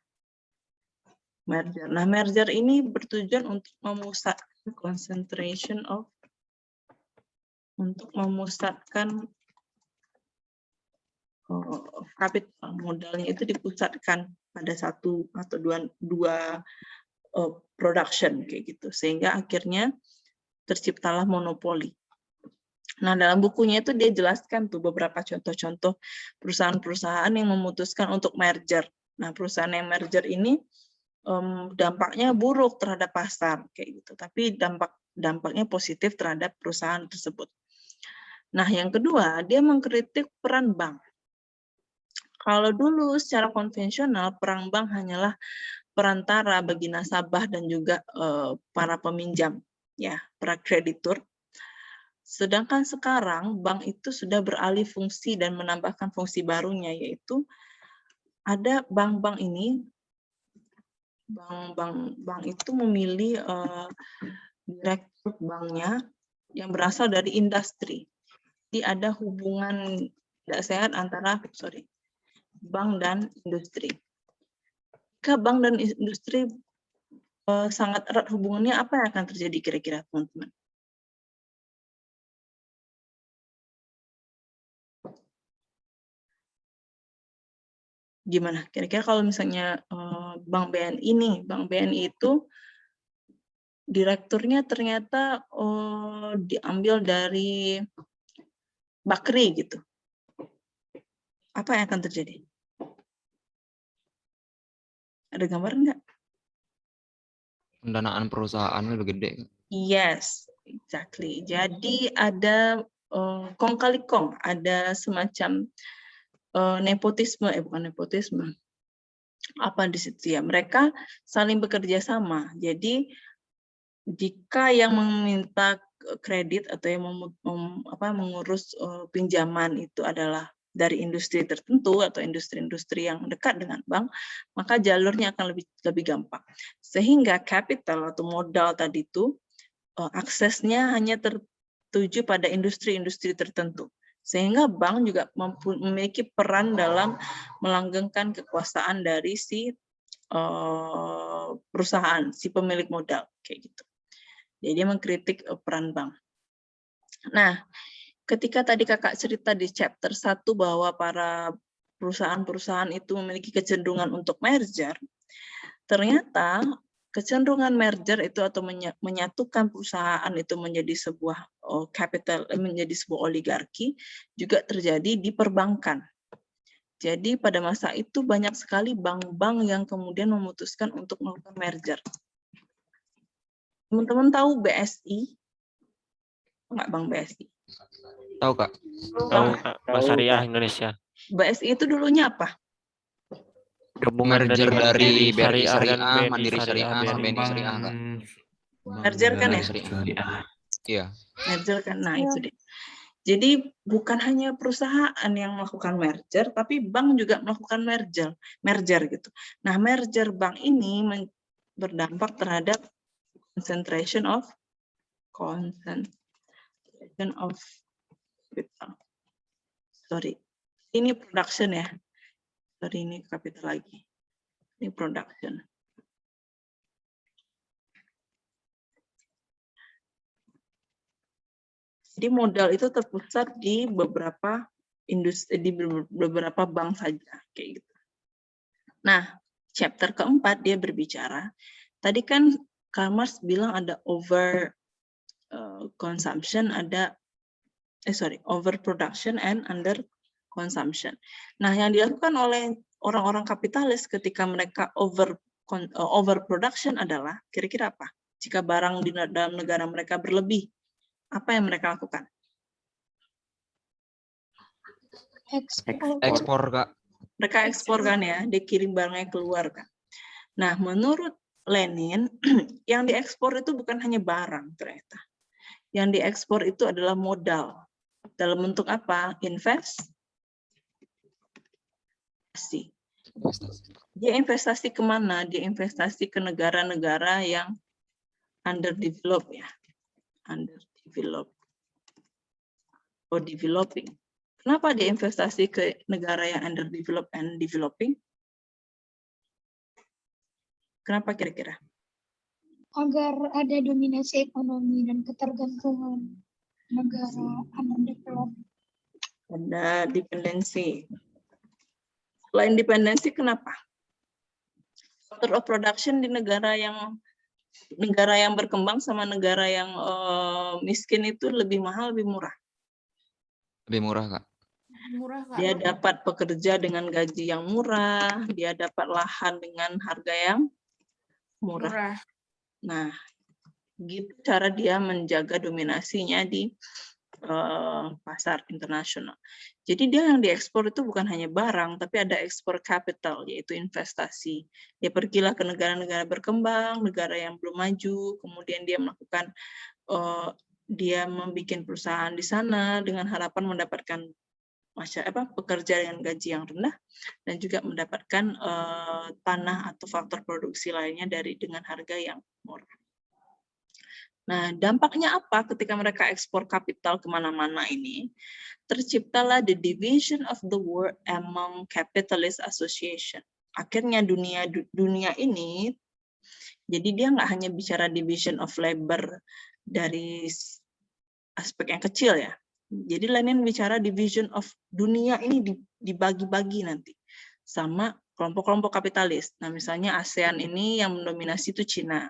Merger. Nah, merger ini bertujuan untuk memusatkan concentration of, untuk memusatkan kapital modalnya itu dipusatkan pada satu atau dua production kayak gitu, sehingga akhirnya terciptalah monopoli. Nah, dalam bukunya itu dia jelaskan tuh beberapa contoh-contoh perusahaan-perusahaan yang memutuskan untuk merger. Nah, perusahaan yang merger ini dampaknya buruk terhadap pasar kayak gitu, tapi dampaknya positif terhadap perusahaan tersebut. Nah, yang kedua, dia mengkritik peran bank. Kalau dulu secara konvensional peran bank hanyalah perantara bagi nasabah dan juga para peminjam, ya, para kreditur. Sedangkan sekarang bank itu sudah beralih fungsi dan menambahkan fungsi barunya, yaitu ada bank-bank ini, bank itu memilih direktur banknya yang berasal dari industri. Jadi ada hubungan tidak sehat antara bank dan industri. Jika bank dan industri sangat erat hubungannya, apa yang akan terjadi kira-kira, teman-teman? Gimana? Kira-kira kalau misalnya Bank BNI nih, Bank BNI itu direkturnya ternyata diambil dari Bakri gitu. Apa yang akan terjadi? Ada gambar nggak? Pendanaan perusahaan lebih gede. Yes, exactly. Jadi ada kong kali kong, ada semacam nepotisme, bukan nepotisme. apa di situ ya? Mereka saling bekerja sama. Jadi jika yang meminta kredit atau yang mengurus pinjaman itu adalah dari industri tertentu atau industri-industri yang dekat dengan bank, maka jalurnya akan lebih gampang. Sehingga capital atau modal tadi itu aksesnya hanya tertuju pada industri-industri tertentu. Sehingga bank juga memiliki peran dalam melanggengkan kekuasaan dari si perusahaan, si pemilik modal, kayak gitu. Jadi dia mengkritik peran bank. Nah, ketika tadi kakak cerita di chapter 1 bahwa para perusahaan-perusahaan itu memiliki kecenderungan untuk merger, ternyata kecenderungan merger itu atau menyatukan perusahaan itu menjadi sebuah capital, menjadi sebuah oligarki juga terjadi di perbankan. Jadi pada masa itu banyak sekali bank-bank yang kemudian memutuskan untuk melakukan merger. Teman-teman tahu BSI? Enggak, Bang BSI? Tahu, Kak. Tahu Kak, Bank Syariah Indonesia. BSI itu dulunya apa? Gabungan Merger dari BRI Syariah dan Syariah, BNI Mandiri Syariah, Syariah, BNI. BNI Syariah, Kak. Merger kan ya? Iya. Merger kan, nah itu deh. Jadi bukan hanya perusahaan yang melakukan merger, tapi bank juga melakukan merger gitu. Nah, merger bank ini berdampak terhadap concentration of capital. Sorry, ini production ya. Sorry, ini capital lagi. Ini production. Jadi modal itu terpusat di beberapa industri, di beberapa bank saja, kayak gitu. Nah, chapter keempat dia berbicara. Tadi kan Karmas bilang ada over consumption, ada overproduction and under consumption. Nah, yang dilakukan oleh orang-orang kapitalis ketika mereka overproduction adalah kira-kira apa? Jika barang di dalam negara mereka berlebih, apa yang mereka lakukan? Ekspor, Kak. Mereka ekspor kan ya, dikirim barangnya keluar kan. Nah, menurut Lenin, yang diekspor itu bukan hanya barang ternyata. Yang diekspor itu adalah modal. Dalam bentuk apa? Investasi. Dia investasi kemana? Dia investasi ke negara-negara yang underdeveloped ya. Underdeveloped. Or developing. Kenapa dia investasi ke negara yang underdeveloped and developing? Kenapa kira-kira? Agar ada dominasi ekonomi dan ketergantungan negara underdeveloped. Ada dependensi. Selain dependensi, kenapa? Factor of production di negara yang berkembang sama negara yang miskin itu lebih mahal, lebih murah. Lebih murah, Kak. Murah, Kak. Dia dapat pekerja dengan gaji yang murah, dia dapat lahan dengan harga yang murah. Nah, gitu cara dia menjaga dominasinya di pasar internasional. Jadi dia yang diekspor itu bukan hanya barang, tapi ada ekspor capital, yaitu investasi. Dia pergilah ke negara-negara berkembang, negara yang belum maju, kemudian dia melakukan, dia membuat perusahaan di sana dengan harapan mendapatkan pekerja dengan gaji yang rendah, dan juga mendapatkan tanah atau faktor produksi lainnya dengan harga yang murah. Nah, dampaknya apa ketika mereka ekspor kapital kemana-mana ini? Terciptalah the division of the world among capitalist association. Akhirnya dunia ini, jadi dia nggak hanya bicara division of labor dari aspek yang kecil ya. Jadi Lenin bicara division of dunia ini dibagi-bagi nanti sama kelompok-kelompok kapitalis. Nah, misalnya ASEAN ini yang mendominasi itu Cina.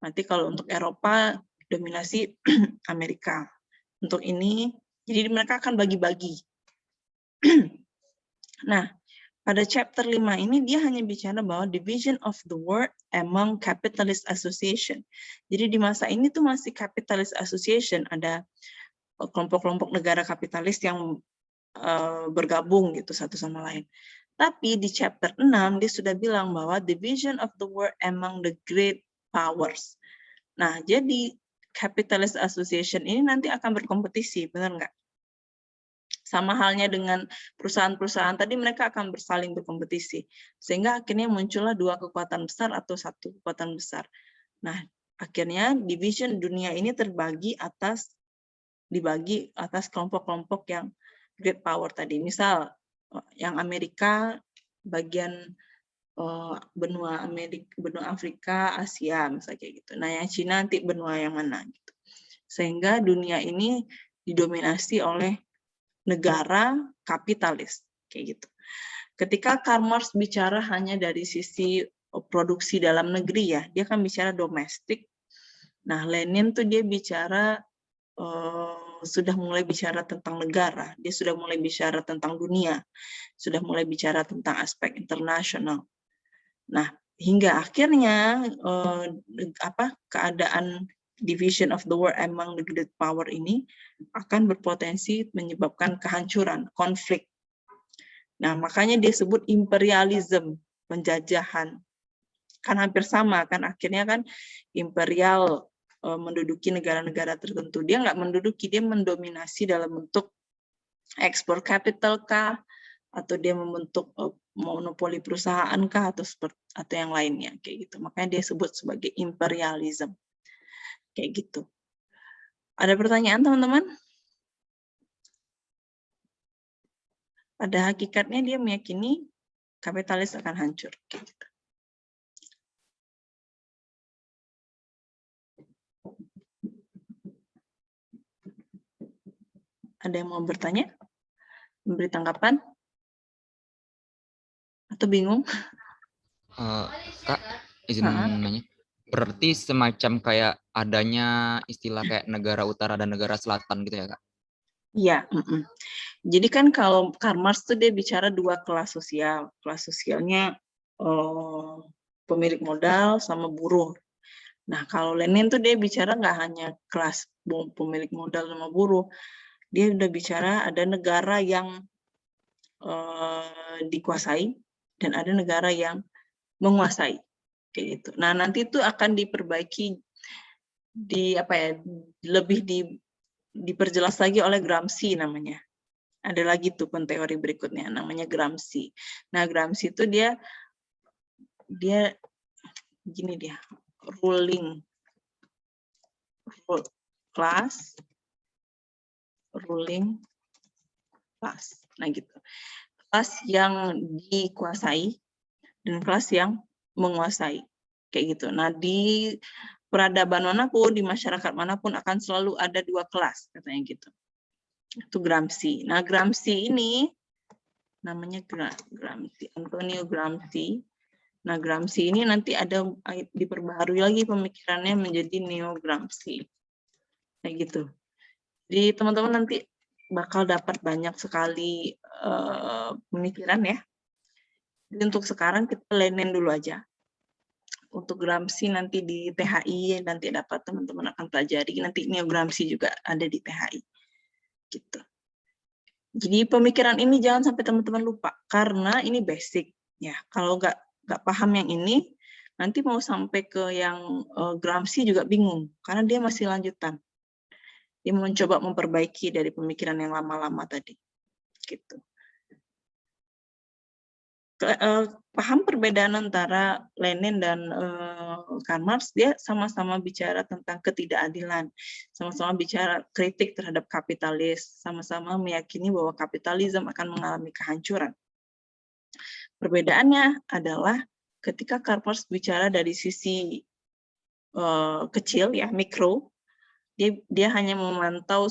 Nanti kalau untuk Eropa dominasi Amerika. Untuk ini, jadi mereka akan bagi-bagi. Nah, pada chapter 5 ini dia hanya bicara bahwa division of the world among capitalist association. Jadi di masa ini tuh masih capitalist association, ada kelompok-kelompok negara kapitalis yang bergabung gitu satu sama lain. Tapi di chapter 6 dia sudah bilang bahwa division of the world among the great powers. Nah, jadi capitalist association ini nanti akan berkompetisi, benar nggak? Sama halnya dengan perusahaan-perusahaan tadi, mereka akan bersaling berkompetisi. Sehingga akhirnya muncullah dua kekuatan besar atau satu kekuatan besar. Nah, akhirnya division dunia ini dibagi atas kelompok-kelompok yang great power tadi. Misal, yang Amerika bagian benua Afrika, Asia, misalnya kayak gitu. Nah, yang Cina nanti benua yang mana gitu. Sehingga dunia ini didominasi oleh negara kapitalis kayak gitu. Ketika Karl Marx bicara hanya dari sisi produksi dalam negeri ya, dia kan bicara domestik. Nah, Lenin tuh dia bicara sudah mulai bicara tentang negara, dia sudah mulai bicara tentang dunia, sudah mulai bicara tentang aspek internasional. Nah, hingga akhirnya keadaan division of the world among the great power ini akan berpotensi menyebabkan kehancuran, konflik. Nah, makanya dia sebut imperialism, penjajahan. Kan hampir sama, kan akhirnya kan imperial menduduki negara-negara tertentu. Dia nggak menduduki, dia mendominasi dalam bentuk ekspor kapital kah, atau dia membentuk monopoli perusahaan kah, atau yang lainnya kayak gitu. Makanya dia sebut sebagai imperialism. Kayak gitu. Ada pertanyaan teman-teman? Pada hakikatnya dia meyakini kapitalis akan hancur. Kayak gitu. Ada yang mau bertanya? Memberi tanggapan? Atau bingung? Kak, izin nanya. Berarti semacam kayak adanya istilah kayak negara utara dan negara selatan gitu ya, Kak? Iya. Jadi kan kalau Karl Marx tuh dia bicara dua kelas sosial. Kelas sosialnya pemilik modal sama buruh. Nah, kalau Lenin tuh dia bicara nggak hanya kelas pemilik modal sama buruh. Dia udah bicara ada negara yang dikuasai dan ada negara yang menguasai. Kayak gitu. Nah, nanti itu akan diperbaiki lebih diperjelas lagi oleh Gramsci namanya. Ada lagi tuh teori berikutnya namanya Gramsci. Nah, Gramsci itu dia gini dia, ruling class. Nah, gitu. Kelas yang dikuasai dan kelas yang menguasai. Kayak gitu. Nah, di peradaban manapun, di masyarakat manapun akan selalu ada dua kelas, katanya gitu. Itu Gramsci. Nah, Gramsci ini namanya Gramsci, Antonio Gramsci. Nah, Gramsci ini nanti ada diperbaharui lagi pemikirannya menjadi Neo Gramsci. Kayak gitu. Jadi teman-teman nanti bakal dapat banyak sekali pemikiran ya. Jadi untuk sekarang kita Lenin dulu aja. Untuk Gramsci nanti di THI nanti dapat teman-teman akan pelajari. Nanti Neo Gramsci juga ada di THI. Gitu. Jadi pemikiran ini jangan sampai teman-teman lupa karena ini basic ya. Kalau nggak paham yang ini, nanti mau sampai ke yang Gramsci juga bingung karena dia masih lanjutan. Dia mencoba memperbaiki dari pemikiran yang lama-lama tadi. Gitu. Paham perbedaan antara Lenin dan Karl Marx, dia sama-sama bicara tentang ketidakadilan, sama-sama bicara kritik terhadap kapitalis, sama-sama meyakini bahwa kapitalisme akan mengalami kehancuran. Perbedaannya adalah ketika Karl Marx bicara dari sisi kecil ya, mikro, dia hanya memantau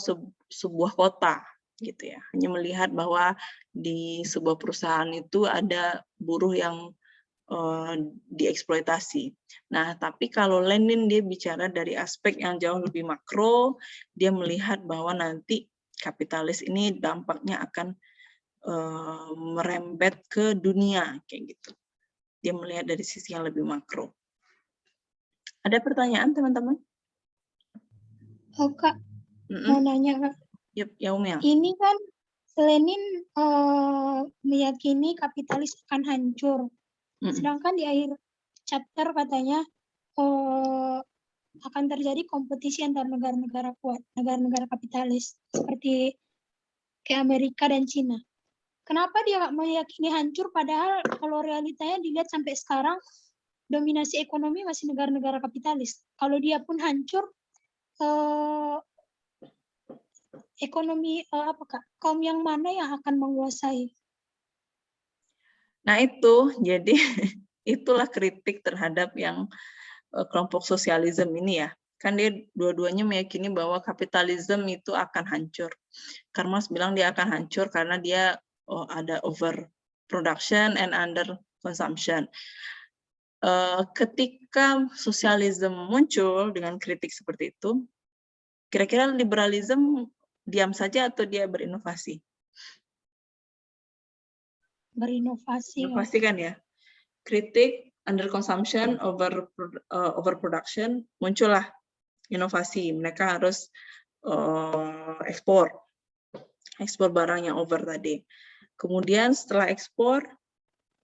sebuah kota gitu ya, hanya melihat bahwa di sebuah perusahaan itu ada buruh yang dieksploitasi. Nah, tapi kalau Lenin dia bicara dari aspek yang jauh lebih makro, dia melihat bahwa nanti kapitalis ini dampaknya akan merembet ke dunia kayak gitu. Dia melihat dari sisi yang lebih makro. Ada pertanyaan teman-teman? Oh Kak, mau nanya Kak. Yep, ya Umi. Ini kan Lenin meyakini kapitalis akan hancur. Sedangkan di akhir chapter katanya akan terjadi kompetisi antar negara-negara kuat, negara-negara kapitalis seperti kayak Amerika dan Cina. Kenapa dia nggak meyakini hancur, padahal kalau realitanya dilihat sampai sekarang dominasi ekonomi masih negara-negara kapitalis. Kalau dia pun hancur, ekonomi kaum yang mana yang akan menguasai? Nah itu, jadi itulah kritik terhadap yang kelompok sosialisme ini ya. Kan dia dua-duanya meyakini bahwa kapitalisme itu akan hancur. Karena Marx bilang dia akan hancur karena dia ada overproduction and under consumption. Ketika sosialisme muncul dengan kritik seperti itu, kira-kira liberalisme diam saja atau dia berinovasi? Berinovasi. Inovasi kan ya. Kritik, under consumption, overproduction, muncullah inovasi. Mereka harus ekspor barang yang over tadi. Kemudian setelah ekspor,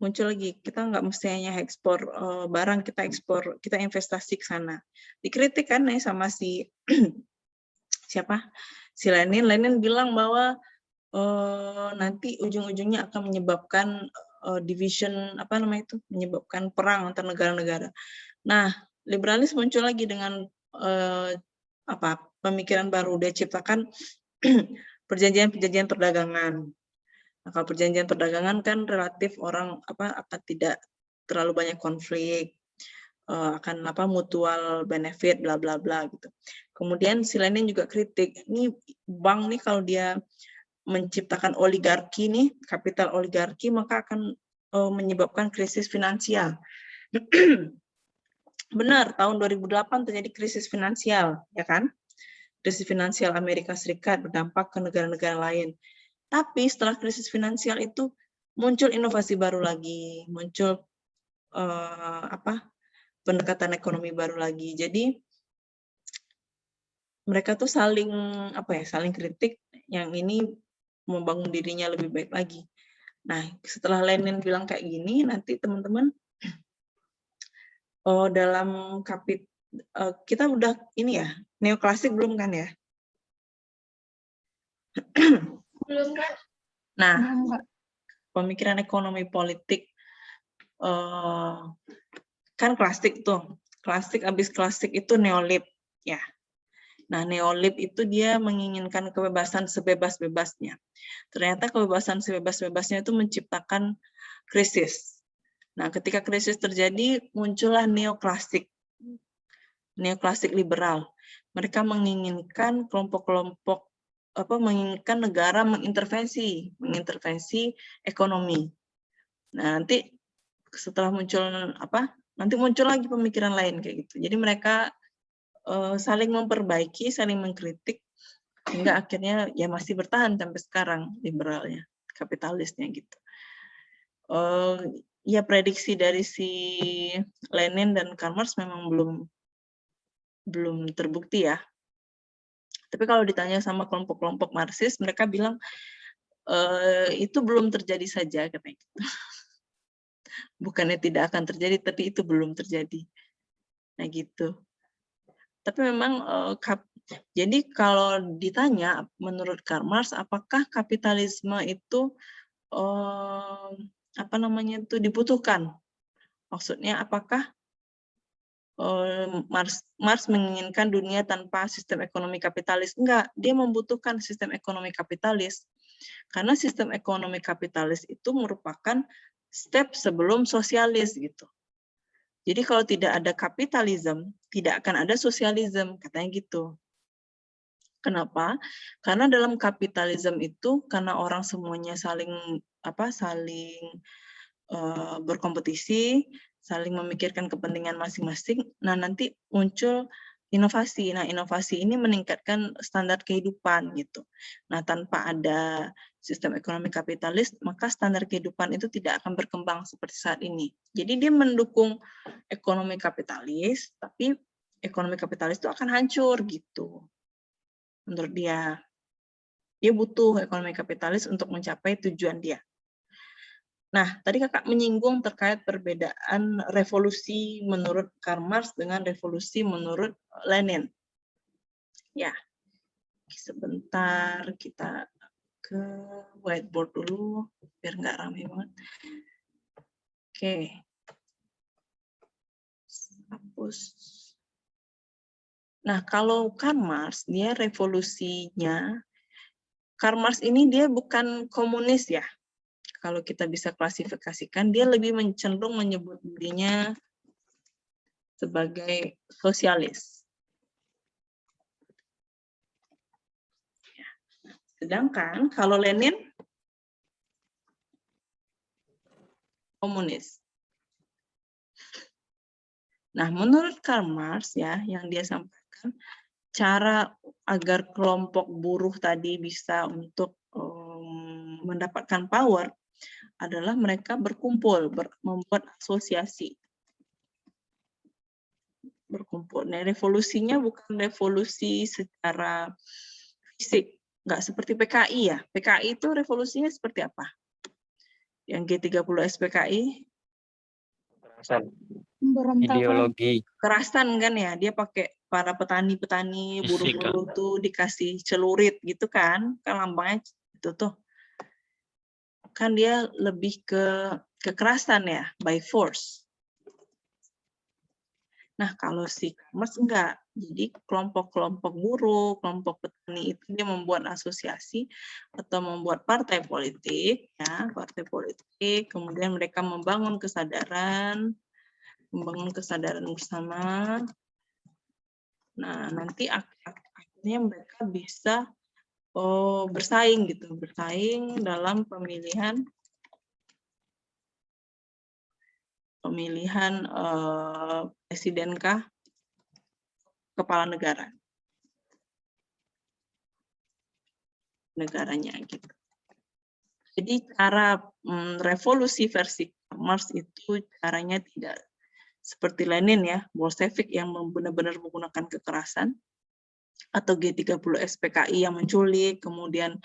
muncul lagi, kita nggak mestinya ekspor barang, kita investasi ke sana. Dikritik kan ya sama si siapa? Si Lenin bilang bahwa nanti ujung-ujungnya akan menyebabkan division, menyebabkan perang antar negara-negara. Nah, liberalis muncul lagi dengan pemikiran baru. Dia ciptakan perjanjian perdagangan. Nah, kalau perjanjian perdagangan kan relatif orang akan tidak terlalu banyak konflik, akan mutual benefit bla bla bla gitu. Kemudian si Lenin juga kritik, ini bank nih kalau dia menciptakan oligarki nih, kapital oligarki, maka akan menyebabkan krisis finansial. Benar, tahun 2008 terjadi krisis finansial, ya kan? Krisis finansial Amerika Serikat berdampak ke negara-negara lain. Tapi setelah krisis finansial itu muncul inovasi baru lagi, muncul pendekatan ekonomi baru lagi. Jadi mereka tuh saling kritik, yang ini membangun dirinya lebih baik lagi. Nah, setelah Lenin bilang kayak gini, nanti teman-teman dalam kita udah ini ya, neoklasik belum kan ya? Belum, Kak. Nah, pemikiran ekonomi politik kan klasik tuh. Habis klasik itu neolib ya. Nah, neolib itu dia menginginkan kebebasan sebebas-bebasnya. Ternyata kebebasan sebebas-bebasnya itu menciptakan krisis. Nah, ketika krisis terjadi, muncullah neoklasik liberal. Mereka menginginkan kelompok-kelompok menginginkan negara mengintervensi ekonomi. Nah, nanti setelah muncul nanti muncul lagi pemikiran lain kayak gitu. Jadi mereka saling memperbaiki, saling mengkritik, hingga akhirnya ya masih bertahan sampai sekarang liberalnya, kapitalisnya gitu. Ya prediksi dari si Lenin dan Karl Marx memang belum terbukti ya. Tapi kalau ditanya sama kelompok-kelompok Marxis, mereka bilang itu belum terjadi saja katanya gitu. Bukannya tidak akan terjadi, tapi itu belum terjadi. Nah gitu. Tapi memang jadi kalau ditanya menurut Karl Marx, apakah kapitalisme itu dibutuhkan? Maksudnya apakah Marx menginginkan dunia tanpa sistem ekonomi kapitalis? Enggak, dia membutuhkan sistem ekonomi kapitalis. Karena sistem ekonomi kapitalis itu merupakan step sebelum sosialis gitu. Jadi kalau tidak ada kapitalisme, tidak akan ada sosialisme, katanya gitu. Kenapa? Karena dalam kapitalisme itu, karena orang semuanya saling berkompetisi, saling memikirkan kepentingan masing-masing, nah nanti muncul inovasi. Nah, inovasi ini meningkatkan standar kehidupan gitu. Nah, tanpa ada sistem ekonomi kapitalis, maka standar kehidupan itu tidak akan berkembang seperti saat ini. Jadi dia mendukung ekonomi kapitalis, tapi ekonomi kapitalis itu akan hancur gitu. Menurut dia. Dia butuh ekonomi kapitalis untuk mencapai tujuan dia. Nah, tadi kakak menyinggung terkait perbedaan revolusi menurut Karl Marx dengan revolusi menurut Lenin. Ya, sebentar kita ke whiteboard dulu, biar nggak ramai banget. Oke. Hapus. Nah, kalau Karl Marx, dia revolusinya, Karl Marx ini dia bukan komunis ya. Kalau kita bisa klasifikasikan, dia lebih cenderung menyebut dirinya sebagai sosialis. Sedangkan kalau Lenin, komunis. Nah, menurut Karl Marx ya, yang dia sampaikan, cara agar kelompok buruh tadi bisa untuk mendapatkan power adalah mereka berkumpul, membuat asosiasi. Berkumpul. Nah, revolusinya bukan revolusi secara fisik, nggak seperti PKI ya. PKI itu revolusinya seperti apa? Yang G30 SPKI? Ideologi. Kerasan kan ya, dia pakai para petani-petani, buruh-buruh tuh dikasih celurit gitu kan lambangnya itu tuh. Kan dia lebih ke kekerasan ya, by force. Nah, kalau si Marx enggak. Jadi kelompok-kelompok buruh, kelompok petani itu dia membuat asosiasi atau membuat partai politik, ya, partai politik, kemudian mereka membangun kesadaran bersama. Nah, nanti akhirnya mereka bisa bersaing gitu, bersaing dalam pemilihan presidenkah kepala negaranya gitu. Jadi cara revolusi versi Marx itu caranya tidak seperti Lenin ya, Bolshevik yang benar-benar menggunakan kekerasan, atau G30 SPKI yang menculik, kemudian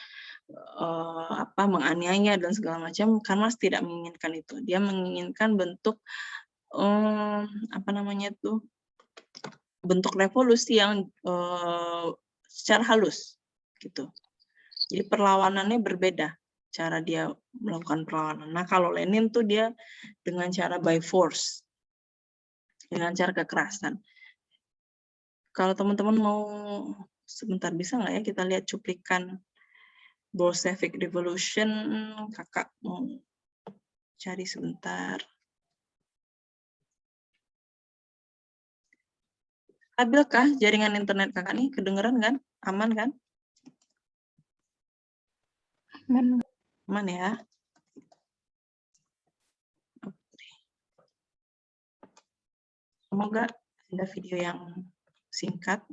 menganiaya dan segala macam. Karena Marx tidak menginginkan itu. Dia menginginkan bentuk bentuk revolusi yang secara halus gitu. Jadi perlawanannya berbeda cara dia melakukan perlawanan. Nah, kalau Lenin tuh dia dengan cara by force, dengan cara kekerasan. Kalau teman-teman mau sebentar, bisa nggak ya kita lihat cuplikan Bolshevik Revolution? Kakak mau cari sebentar. Stabilkah jaringan internet kakak nih? Kedengeran kan? Aman kan? Aman ya. Semoga ada video yang singkat.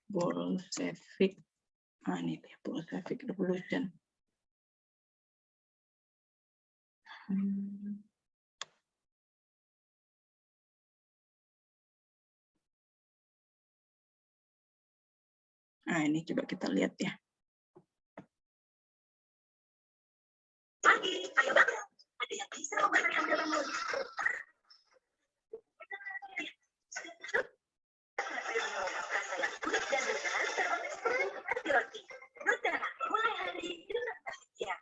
Bolshevik. Ini dia Bolshevik Revolution. Nah, ini coba kita lihat ya. Ayo bangun. Ada yang bisa membahagiakan dalam mulut. Rasa yang unik dan lezat termasuk roti. Nutella mulai hari dengan bahagia.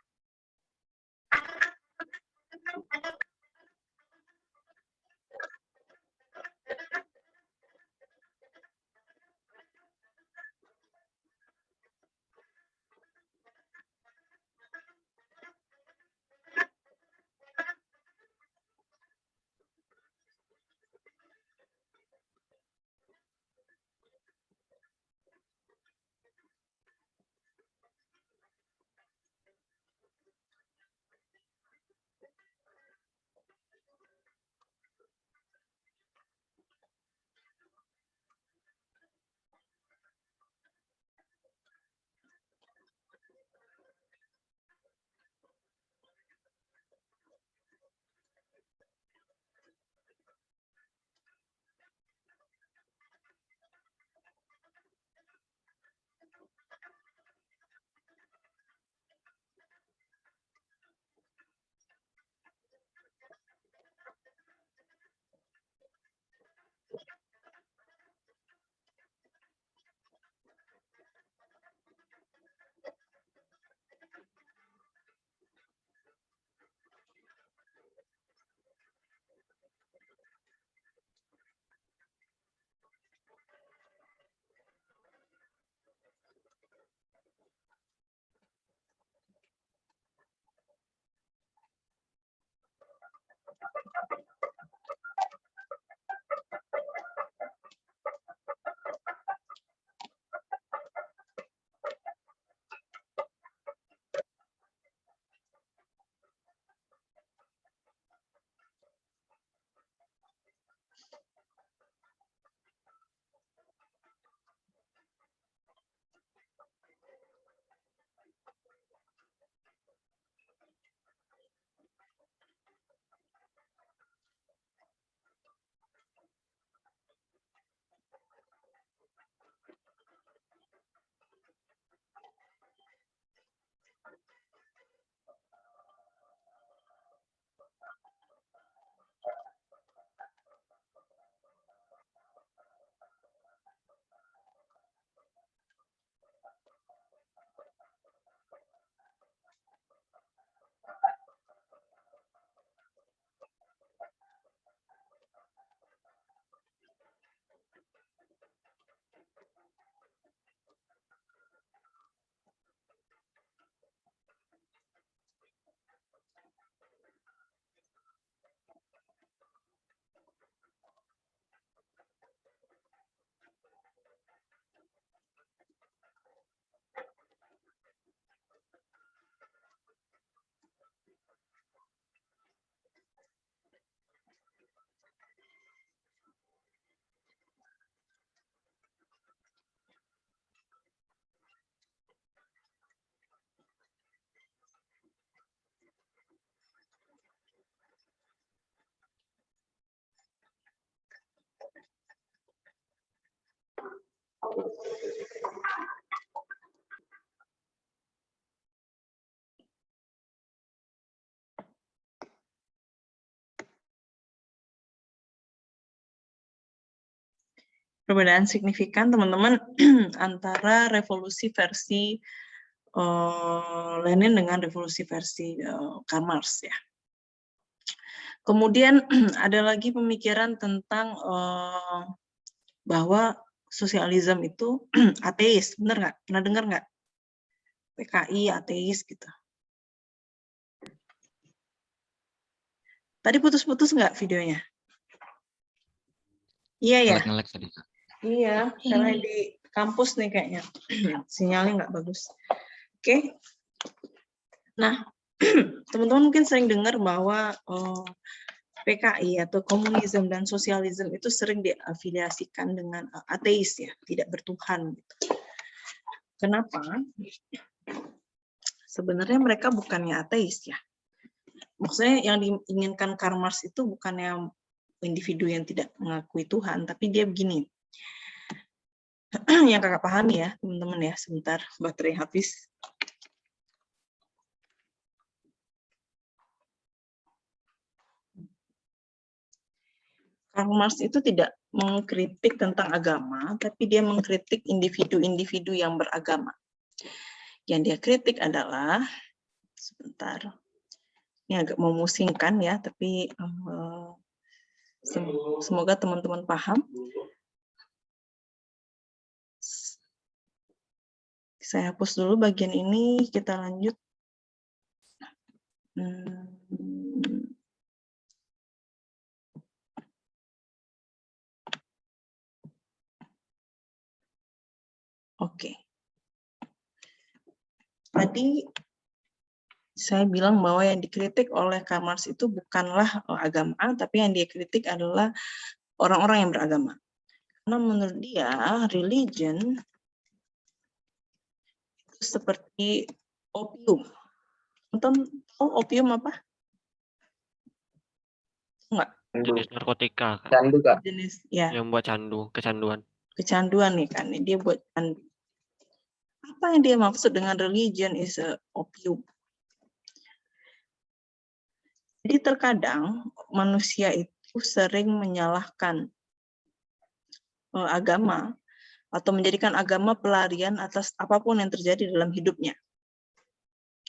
Perbedaan signifikan teman-teman antara revolusi versi Lenin dengan revolusi versi Karl Marx ya. Kemudian ada lagi pemikiran tentang bahwa sosialisme itu ateis, bener nggak? Pernah dengar nggak? PKI ateis gitu. Tadi putus-putus nggak videonya? Iya ya. Ngelek-ngelek tadi. Iya, karena di kampus nih kayaknya sinyalnya nggak bagus. Oke. Nah, teman-teman mungkin sering dengar bahwa PKI atau komunisme dan sosialisme itu sering diafiliasikan dengan ateis ya, tidak bertuhan. Gitu. Kenapa? Sebenarnya mereka bukannya ateis ya. Maksudnya yang diinginkan Karl Marx itu bukannya individu yang tidak mengakui Tuhan, tapi dia begini. Yang kakak pahami ya, teman-teman ya, sebentar baterai habis. Karl Marx itu tidak mengkritik tentang agama, tapi dia mengkritik individu-individu yang beragama. Yang dia kritik adalah, sebentar, ini agak memusingkan ya, tapi semoga teman-teman paham. Saya hapus dulu bagian ini, kita lanjut. Oke. Tadi saya bilang bahwa yang dikritik oleh Karl Marx itu bukanlah agama, tapi yang dia kritik adalah orang-orang yang beragama. Karena menurut dia, religion itu seperti opium. Teman-teman tahu opium apa? Enggak. Jenis narkotika, Kak. Candu, Kak. Jenis ya. Yang buat kecanduan. Kecanduan nih kan, dia buat candu. Apa yang dia maksud dengan religion is a opium? Jadi terkadang manusia itu sering menyalahkan agama atau menjadikan agama pelarian atas apapun yang terjadi dalam hidupnya.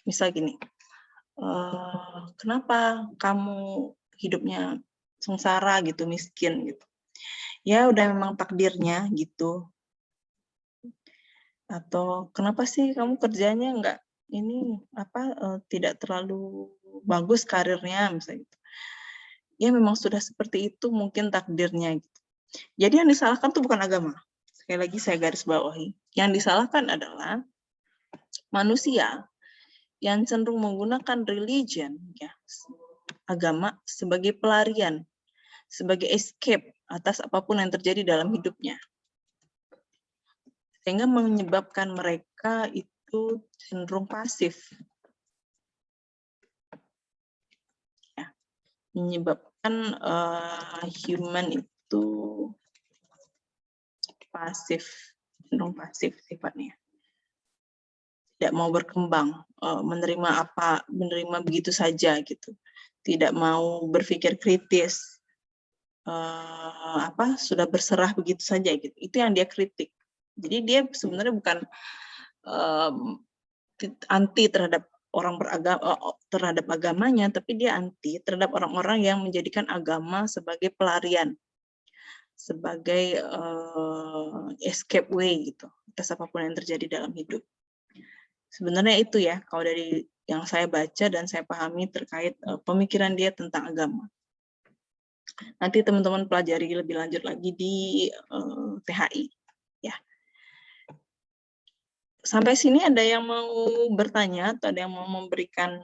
Misal gini, kenapa kamu hidupnya sengsara gitu, miskin gitu? Ya udah memang takdirnya gitu. Atau kenapa sih kamu kerjanya nggak ini tidak terlalu bagus karirnya misalnya gitu. ya memang sudah seperti itu mungkin takdirnya gitu. Jadi yang disalahkan tuh bukan agama. Sekali lagi saya garis bawahi. Yang disalahkan adalah manusia yang cenderung menggunakan religion, ya, agama sebagai pelarian, sebagai escape atas apapun yang terjadi dalam hidupnya. Sehingga menyebabkan mereka itu cenderung pasif. Ya, menyebabkan human itu pasif, cenderung pasif sifatnya. Tidak mau berkembang, menerima begitu saja gitu. Tidak mau berpikir kritis, sudah berserah begitu saja gitu. Itu yang dia kritik. Jadi dia sebenarnya bukan anti terhadap orang beragama, terhadap agamanya, tapi dia anti terhadap orang-orang yang menjadikan agama sebagai pelarian, sebagai escape way gitu atas apapun yang terjadi dalam hidup. Sebenarnya itu ya, kalau dari yang saya baca dan saya pahami terkait pemikiran dia tentang agama. Nanti teman-teman pelajari lebih lanjut lagi di PHI. Ya. Sampai sini ada yang mau bertanya atau ada yang mau memberikan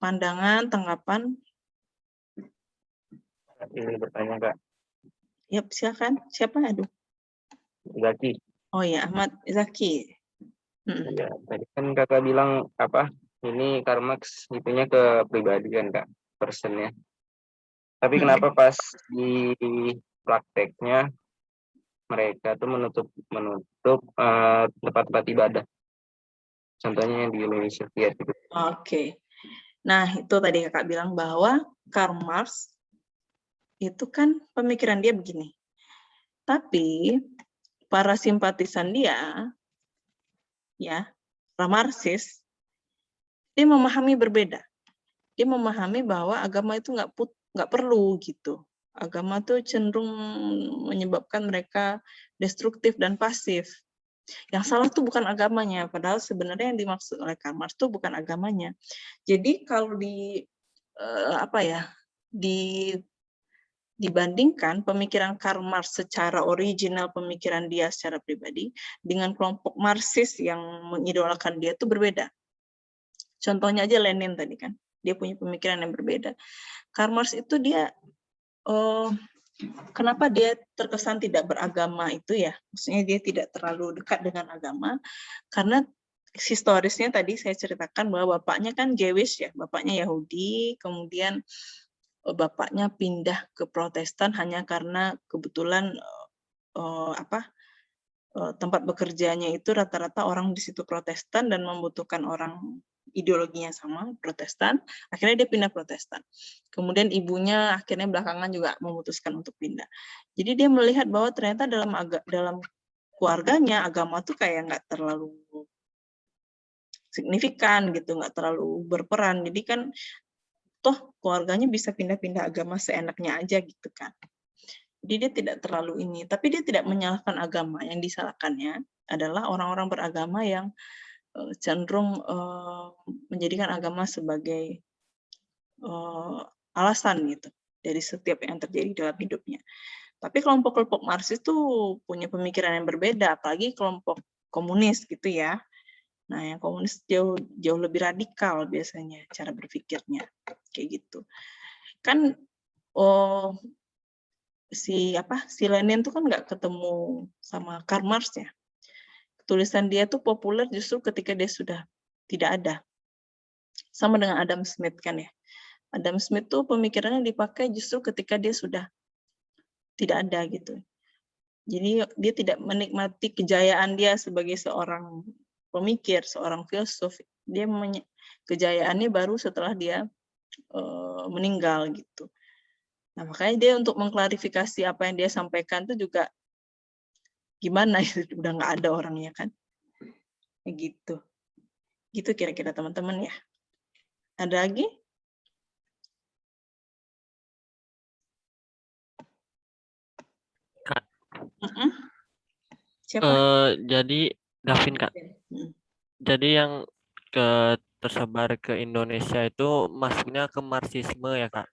pandangan, tanggapan? Ini bertanya Kak. Ya, silakan. Siapa? Aduh. Zaki. Oh ya, Ahmad Zaki. Ya, tadi kan Kakak bilang ini Karl Marx itunya ke pribadi kan Kak, personnya. Tapi kenapa pas di prakteknya mereka tuh menutup tempat-tempat ibadah? Contohnya yang di Indonesia gitu. Oke. Nah, itu tadi Kakak bilang bahwa Karl Marx itu kan pemikiran dia begini. Tapi para simpatisan dia, ya, para Marxis, dia memahami berbeda. Dia memahami bahwa agama itu nggak perlu gitu. Agama tuh cenderung menyebabkan mereka destruktif dan pasif. Yang salah tuh bukan agamanya, padahal sebenarnya yang dimaksud oleh Karl Marx tuh bukan agamanya. Jadi kalau dibandingkan pemikiran Karl Marx secara original, pemikiran dia secara pribadi, dengan kelompok Marxis yang mengidolakan dia itu berbeda. Contohnya aja Lenin tadi kan, dia punya pemikiran yang berbeda. Karl Marx itu dia, kenapa dia terkesan tidak beragama itu ya, maksudnya dia tidak terlalu dekat dengan agama, karena historisnya tadi saya ceritakan bahwa bapaknya kan Jewish ya, bapaknya Yahudi, kemudian bapaknya pindah ke Protestan hanya karena kebetulan tempat bekerjanya itu rata-rata orang di situ Protestan dan membutuhkan orang ideologinya sama Protestan, akhirnya dia pindah Protestan. Kemudian ibunya akhirnya belakangan juga memutuskan untuk pindah. Jadi dia melihat bahwa ternyata dalam keluarganya agama tuh kayak nggak terlalu signifikan gitu, nggak terlalu berperan. Jadi kan toh keluarganya bisa pindah-pindah agama seenaknya aja gitu kan. Jadi dia tidak terlalu ini, tapi dia tidak menyalahkan agama. Yang disalahkannya adalah orang-orang beragama yang cenderung menjadikan agama sebagai alasan gitu dari setiap yang terjadi dalam hidupnya. Tapi kelompok-kelompok Marxis itu punya pemikiran yang berbeda, apalagi kelompok komunis gitu ya. Nah, yang komunis jauh lebih radikal biasanya cara berpikirnya, kayak gitu. Kan si Lenin tuh kan nggak ketemu sama Karl Marx ya. Tulisan dia tuh populer justru ketika dia sudah tidak ada. Sama dengan Adam Smith kan ya. Adam Smith tuh pemikirannya dipakai justru ketika dia sudah tidak ada gitu. Jadi dia tidak menikmati kejayaan dia sebagai seorang pemikir, seorang filsuf. Dia kejayaannya baru setelah dia meninggal gitu. Nah, makanya dia untuk mengklarifikasi apa yang dia sampaikan itu juga gimana ya, udah nggak ada orangnya kan. Gitu. Gitu kira-kira teman-teman ya. Ada lagi? Kak. Siapa? Jadi Gavin Kak. Jadi yang tersebar ke Indonesia itu masuknya ke Marxisme ya Kak.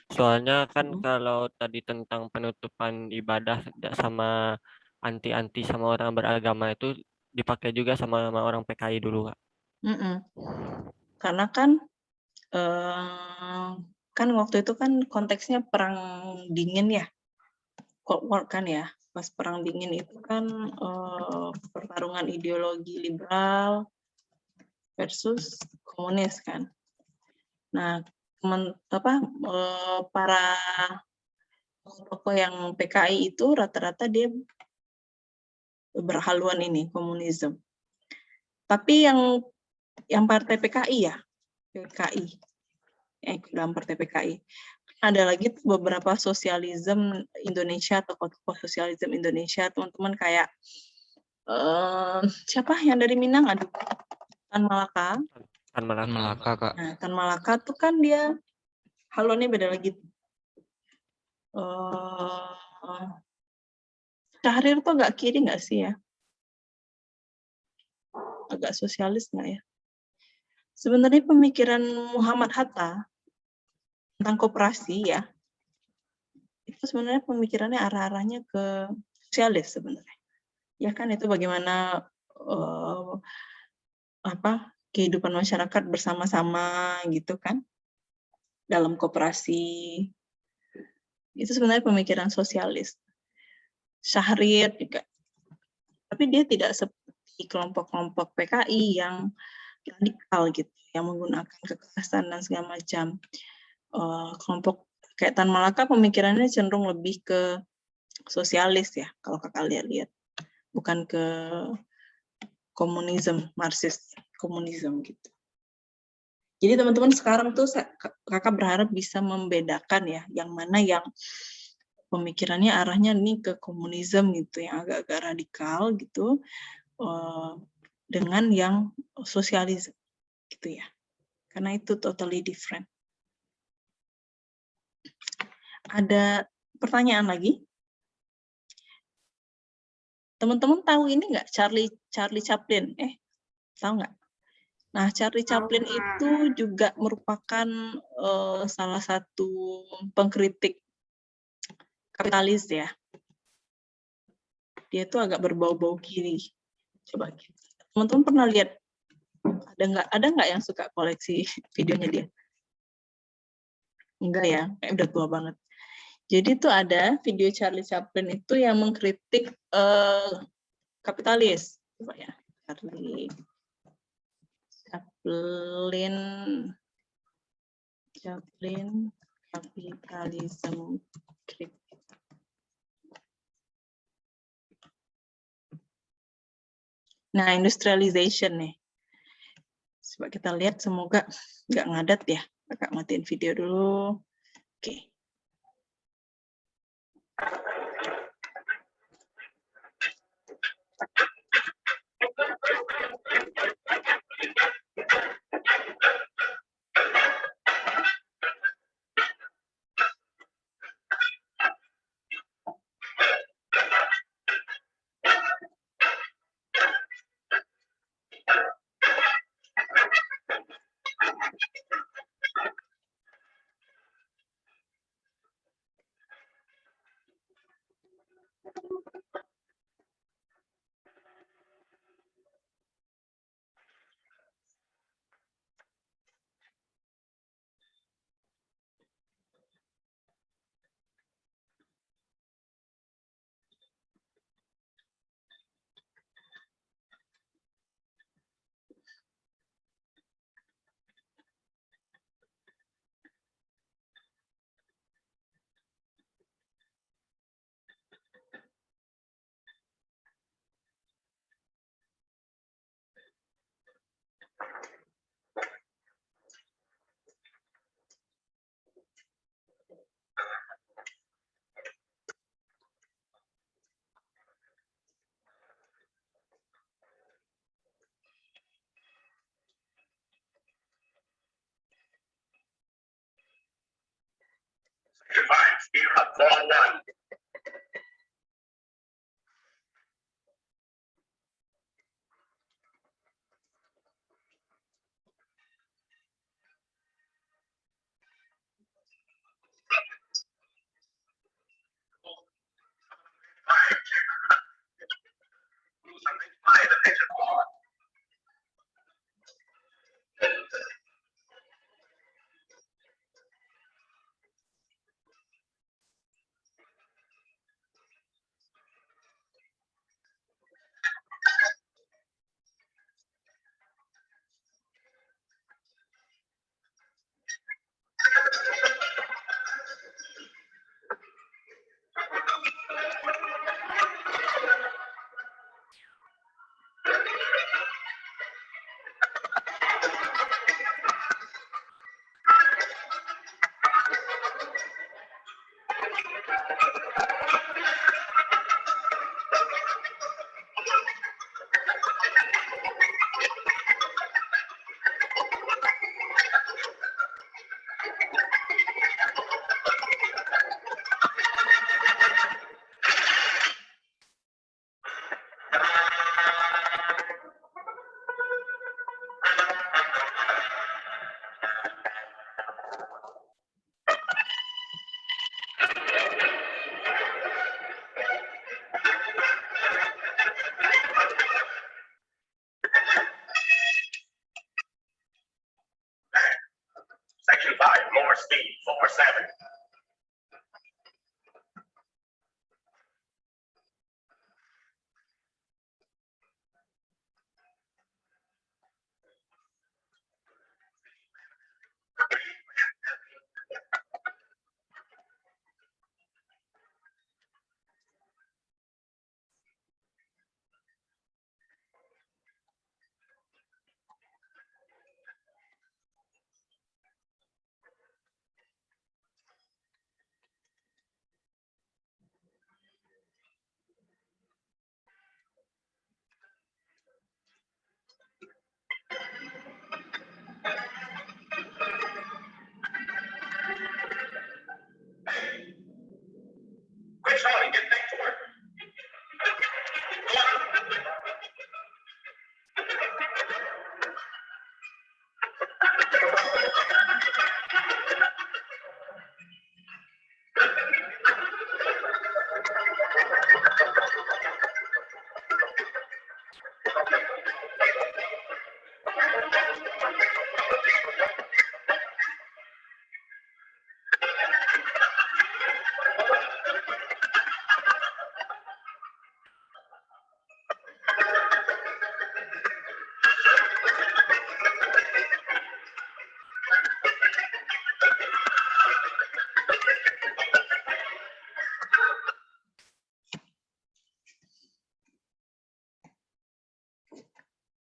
Soalnya kan Mm. kalau tadi tentang penutupan ibadah sama anti-anti sama orang beragama itu dipakai juga sama orang PKI dulu, Kak. Mm-mm. Karena kan kan waktu itu kan konteksnya perang dingin ya, Cold War kan ya. Pas perang dingin itu kan pertarungan ideologi liberal versus komunis kan. Nah, para tokoh yang PKI itu rata-rata dia berhaluan ini komunisme. Tapi yang partai PKI ya, PKI, dalam partai PKI. Ada lagi tuh beberapa sosialisme Indonesia, tokoh sosialisme Indonesia, teman-teman kayak siapa yang dari Minang? Aduh, Tan Malaka. Tan Malaka. Melaka, Kak. Nah, Tan Malaka tuh kan dia haluannya beda lagi. Syahrir tuh agak kiri nggak sih ya? Agak sosialis nggak ya? Sebenarnya pemikiran Muhammad Hatta tentang koperasi ya, itu sebenarnya pemikirannya arah-arahnya ke sosialis sebenarnya. Ya kan itu bagaimana kehidupan masyarakat bersama-sama gitu kan dalam koperasi. Itu sebenarnya pemikiran sosialis. Syahrir juga. Tapi dia tidak seperti kelompok-kelompok PKI yang radikal gitu, yang menggunakan kekerasan dan segala macam. Kelompok kayak Tan Malaka pemikirannya cenderung lebih ke sosialis ya, kalau kakak lihat-lihat. Bukan ke komunisme, Marxis komunisme gitu. Jadi teman-teman sekarang tuh kakak berharap bisa membedakan ya, yang mana yang pemikirannya arahnya nih ke komunisme gitu, yang agak-agak radikal gitu, dengan yang sosialisme gitu ya. Karena itu totally different. Ada pertanyaan lagi? Teman-teman tahu ini nggak Charlie Chaplin? Tahu nggak? Nah, Charlie Chaplin itu juga merupakan salah satu pengkritik kapitalis ya. Dia itu agak berbau-bau kiri. Coba teman-teman pernah lihat ada nggak yang suka koleksi videonya dia? Enggak ya, kayak udah tua banget. Jadi itu ada video Charlie Chaplin itu yang mengkritik kapitalis. Coba ya, Charlie Chaplin kapitalisme kritik. Nah, industrialization nih. Coba kita lihat, semoga nggak ngadat ya. Kakak matiin video dulu. Oke.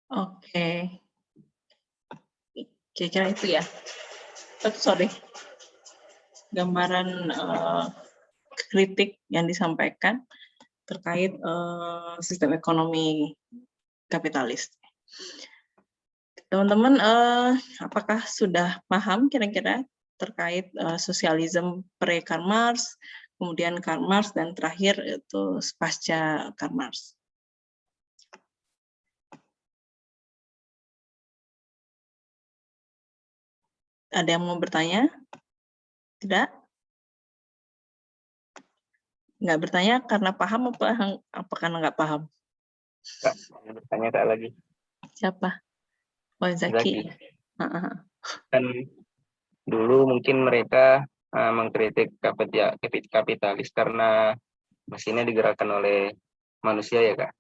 Oke. Kira-kira itu ya. Sorry. Gambaran kritik yang disampaikan terkait sistem ekonomi kapitalis. Teman-teman, apakah sudah paham kira-kira terkait sosialisme pre-Karl Marx, kemudian Karl Marx, dan terakhir itu pasca Karl Marx? Ada yang mau bertanya? Tidak? Nggak bertanya karena paham apa karena nggak paham? Kak, mau bertanya Kak lagi. Siapa? Oh, Zaki. Kan dulu mungkin mereka mengkritik kapitalis karena mesinnya digerakkan oleh manusia ya Kak.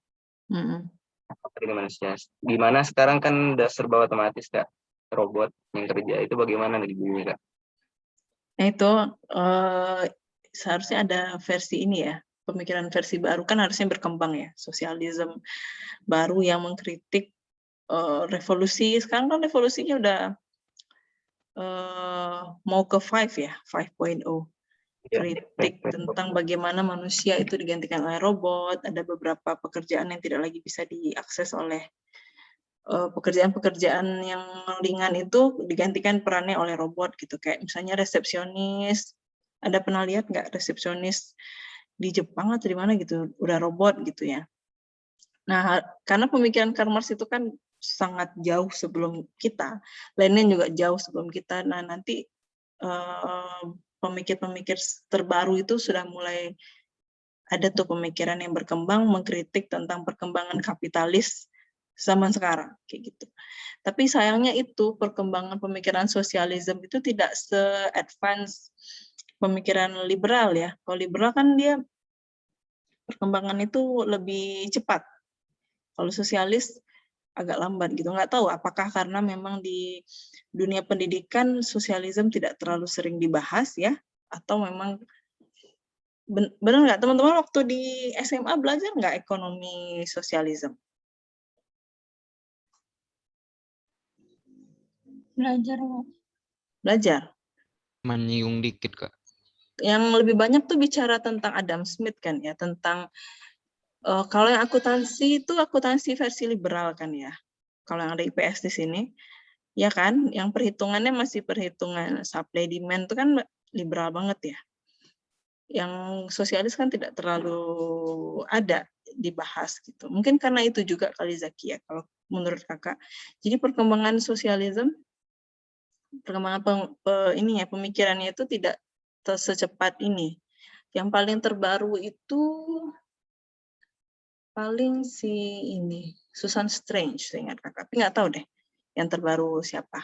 Dari manusia. Gimana sekarang kan udah serba otomatis Kak, robot yang kerja itu bagaimana di bumi Kak? Nah itu seharusnya ada versi ini ya, pemikiran versi baru kan harusnya berkembang ya, sosialisme baru yang mengkritik revolusi. Sekarang kan revolusinya udah mau ke 5 ya, 5.0. Kritik tentang bagaimana manusia itu digantikan oleh robot, ada beberapa pekerjaan yang tidak lagi bisa diakses oleh pekerjaan-pekerjaan yang ringan itu digantikan perannya oleh robot gitu, kayak misalnya resepsionis. Ada pernah lihat nggak resepsionis di Jepang atau di mana gitu, udah robot gitu ya. Nah, karena pemikiran Karl Marx itu kan sangat jauh sebelum kita, Lenin juga jauh sebelum kita. Nah, nanti pemikir-pemikir terbaru itu sudah mulai ada tuh pemikiran yang berkembang mengkritik tentang perkembangan kapitalis zaman sekarang kayak gitu. Tapi sayangnya itu perkembangan pemikiran sosialisme itu tidak se-advance pemikiran liberal ya. Kalau liberal kan dia perkembangan itu lebih cepat. Kalau sosialis agak lambat gitu. Nggak tahu apakah karena memang di dunia pendidikan sosialisme tidak terlalu sering dibahas ya, atau memang benar nggak teman-teman waktu di SMA belajar nggak ekonomi sosialisme? Belajar. Menyinggung dikit Kak. Yang lebih banyak tuh bicara tentang Adam Smith kan ya, tentang kalau yang akuntansi itu akuntansi versi liberal kan ya. Kalau yang ada IPS di sini, ya kan, yang perhitungannya masih perhitungan supply demand itu kan liberal banget ya. Yang sosialis kan tidak terlalu ada dibahas gitu. Mungkin karena itu juga kali Zaki ya, kalau menurut kakak. Jadi perkembangan sosialisme, perkembangan pemikirannya itu tidak secepat ini. Yang paling terbaru itu paling si ini Susan Strange, saya ingat kakak, tapi nggak tahu deh yang terbaru siapa.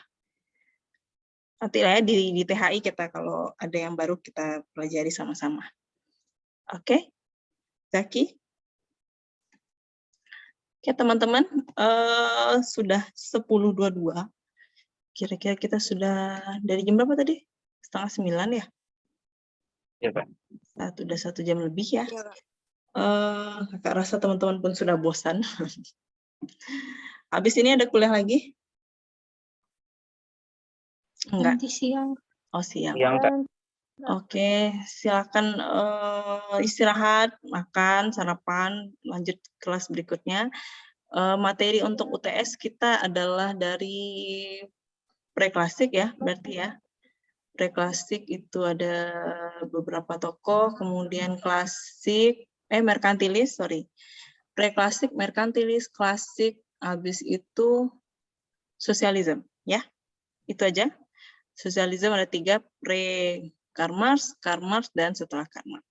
Nanti lah ya di THI kita kalau ada yang baru kita pelajari sama-sama. Oke, Zaki. Oke teman-teman, sudah 10.22. Kira-kira kita sudah dari jam berapa tadi? 8:30 ya? Iya Pak. Udah 1 jam lebih ya. Kakak rasa teman-teman pun sudah bosan. Habis ini ada kuliah lagi? Enggak. Nanti siang. Oh siang. Yang Oke, silakan istirahat, makan, sarapan, lanjut kelas berikutnya. Materi untuk UTS kita adalah dari preklasik ya, berarti ya. Preklasik itu ada beberapa tokoh, kemudian klasik, merkantilis, sorry. Preklasik, merkantilis, klasik, habis itu sosialisme, ya. Itu aja. Sosialisme ada 3, Karl Marx, dan setelah Karl Marx.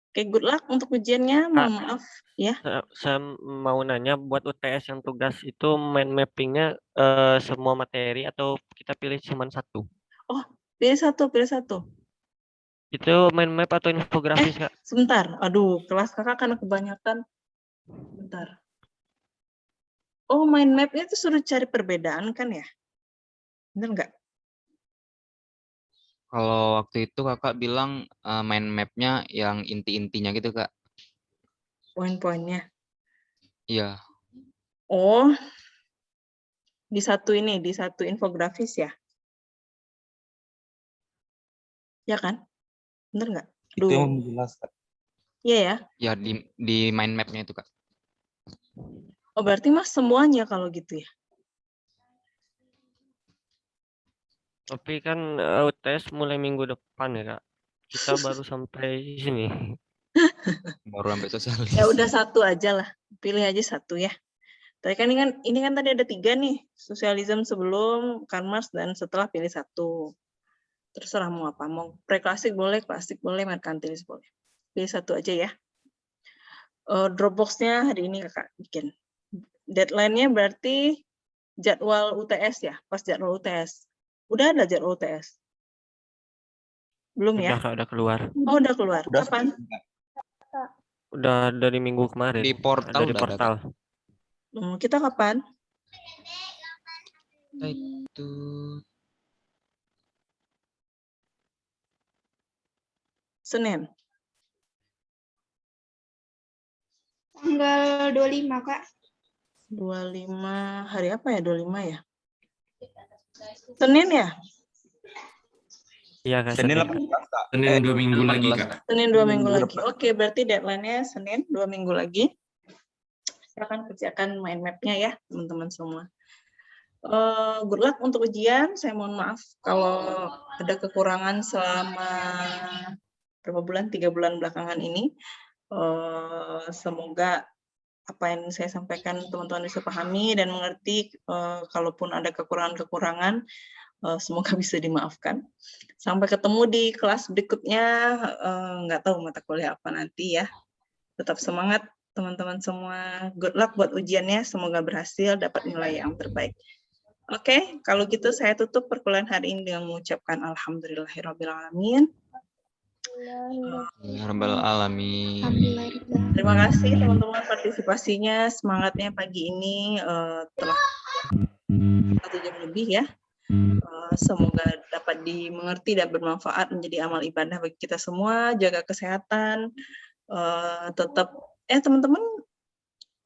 Oke, good luck untuk ujiannya. Mohon maaf, ya. Saya mau nanya, buat UTS yang tugas itu mind mappingnya semua materi atau kita pilih cuma satu? Oh, pilih satu. Itu mind map atau infografis, Kak? Sebentar, aduh, kelas kakak karena kebanyakan. Bentar. Oh, mind map-nya itu suruh cari perbedaan kan ya? Bener nggak? Kalau waktu itu kakak bilang mind map-nya yang inti-intinya gitu kak. Poin-poinnya. Iya. Oh, di satu infografis ya? Ya kan? Bener nggak? Itu yang menjelaskan. Iya ya? Ya di mind map-nya itu kak. Oh, berarti mas semuanya kalau gitu ya? Tapi kan UTS mulai minggu depan ya, Kak. Kita baru sampai sini. Baru sampai sosialis. Ya udah satu aja lah. Pilih aja satu ya. Tapi kan ini kan tadi ada 3 nih. Sosialisme sebelum, Karl Marx, dan setelah pilih satu. Terserah mau apa. Mau preklasik boleh, klasik boleh, merkantilis boleh. Pilih satu aja ya. Dropbox-nya hari ini kakak bikin. Deadline-nya berarti jadwal UTS ya, pas jadwal UTS. Udah ada jadwal UTS? Belum ya? Udah keluar. Oh, udah keluar. Kapan? Udah dari minggu kemarin. Di portal dari udah portal. Kita kapan? Itu Senin. Tanggal 25, Kak. 25, hari apa ya 25 ya? Senin ya? Iya, Kak. Senin 18, Kak. Senin 2 minggu lagi, Kak. Senin 2 minggu lagi. Oke, berarti deadline-nya Senin 2 minggu lagi. Silakan kerjakan mind map-nya ya, teman-teman semua. Good luck untuk ujian. Saya mohon maaf kalau ada kekurangan selama berapa bulan, 3 bulan belakangan ini. Semoga apa yang saya sampaikan teman-teman bisa pahami dan mengerti. Kalaupun ada kekurangan-kekurangan, semoga bisa dimaafkan. Sampai ketemu di kelas berikutnya. Nggak tahu mata kuliah apa nanti ya. Tetap semangat teman-teman semua. Good luck buat ujiannya. Semoga berhasil dapat nilai yang terbaik. Oke, kalau gitu saya tutup perkuliahan hari ini dengan mengucapkan alhamdulillahirrabbilalamin. Rabbal alamin. Terima kasih teman-teman partisipasinya, semangatnya pagi ini telah 1 jam lebih ya. Semoga dapat dimengerti dan bermanfaat menjadi amal ibadah bagi kita semua. Jaga kesehatan, tetap teman-teman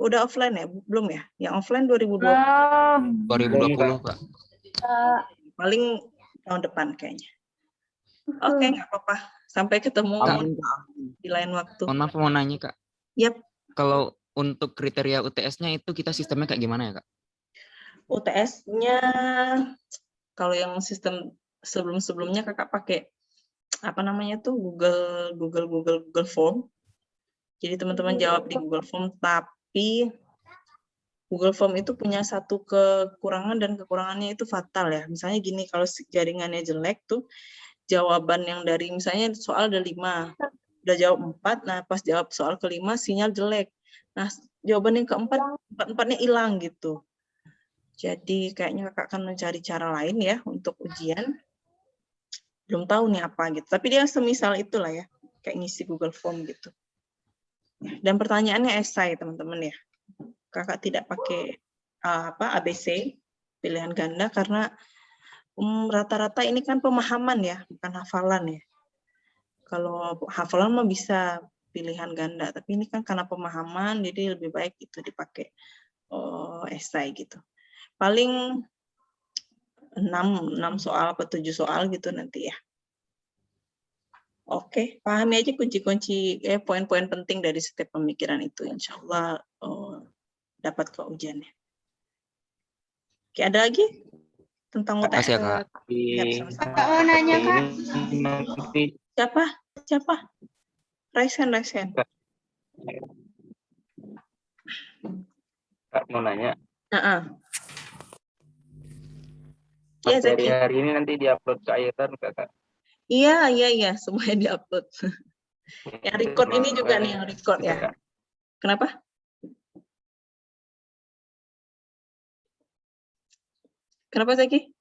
udah offline ya? Belum ya? Yang offline 2020. 2020 Kak. Paling tahun depan kayaknya. Oke, nggak apa-apa. Sampai ketemu di lain waktu. Mohon maaf mau nanya Kak. Yap. Kalau untuk kriteria UTS-nya itu kita sistemnya kayak gimana ya Kak? UTS-nya kalau yang sistem sebelum-sebelumnya kakak pakai apa namanya tuh Google Form. Jadi teman-teman jawab di Google Form, tapi Google Form itu punya satu kekurangan dan kekurangannya itu fatal ya. Misalnya gini, kalau jaringannya jelek tuh jawaban yang dari misalnya soal ada 5, udah jawab 4, nah pas jawab soal ke-5 sinyal jelek. Nah, jawaban yang keempat, empat-empatnya hilang gitu. Jadi kayaknya kakak akan mencari cara lain ya untuk ujian. Belum tahu nih apa gitu. Tapi dia semisal itulah ya, kayak ngisi Google Form gitu. Dan pertanyaannya esai teman-teman ya. Kakak tidak pakai ABC pilihan ganda karena rata-rata ini kan pemahaman ya, bukan hafalan ya. Kalau hafalan mah bisa pilihan ganda, tapi ini kan karena pemahaman, jadi lebih baik itu dipakai esai gitu. Paling 6 soal atau 7 soal gitu nanti ya. Oke, pahami aja kunci-kunci poin-poin penting dari setiap pemikiran itu. Insya Allah dapat ke ujiannya. Oke, ada lagi? tentang Makasih ya, UTS. Kak. Ya, Di sama-sama. Kak mau nanya ini Kak. nanti Siapa? Raise hand. Kak mau nanya, Heeh. Iya, materi Zaki. hari ini nanti diupload ke Aetan nggak, Kak? Iya, semuanya diupload. Yang record ini juga nih yang record Gitu, ya. Kak. Kenapa? Kenapa, Zaki?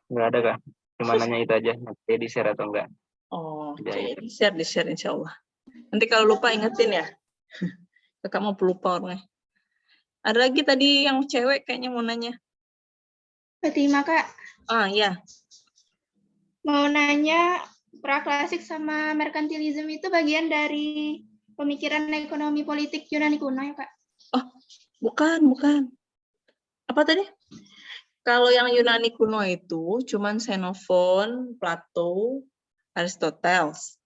Nggak ada, Kak. Cuma nanya itu aja, nanti di-share atau enggak. Oh, Di Aetan. di-share insya Allah. Nanti kalau lupa ingetin ya. Kakak mau pelupa orangnya. Ada lagi tadi yang cewek kayaknya mau nanya. Fatima Kak, Iya. mau nanya praklasik sama merkantilisme itu bagian dari pemikiran ekonomi politik Yunani kuno ya Kak? Oh, bukan. Apa tadi? Kalau yang Yunani kuno itu cuman Xenophon, Plato, Aristoteles.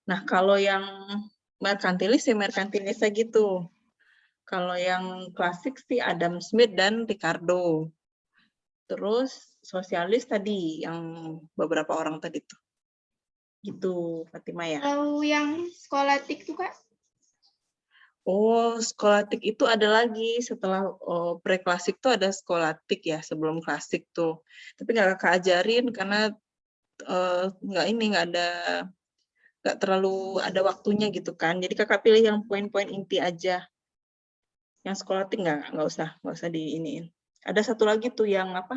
Nah, kalau yang merkantilis ya merkantilis gitu. Kalau yang klasik sih Adam Smith dan Ricardo. Terus sosialis tadi yang beberapa orang tadi tuh. Gitu, Fatima ya. Kalau yang skolatik tuh Kak? Oh, skolatik itu ada lagi setelah preklasik tuh ada skolatik ya sebelum klasik tuh. Tapi nggak kakak ajarin karena nggak terlalu ada waktunya gitu kan. Jadi kakak pilih yang poin-poin inti aja. Yang skolatik nggak usah diiniin. Ada satu lagi tuh yang apa?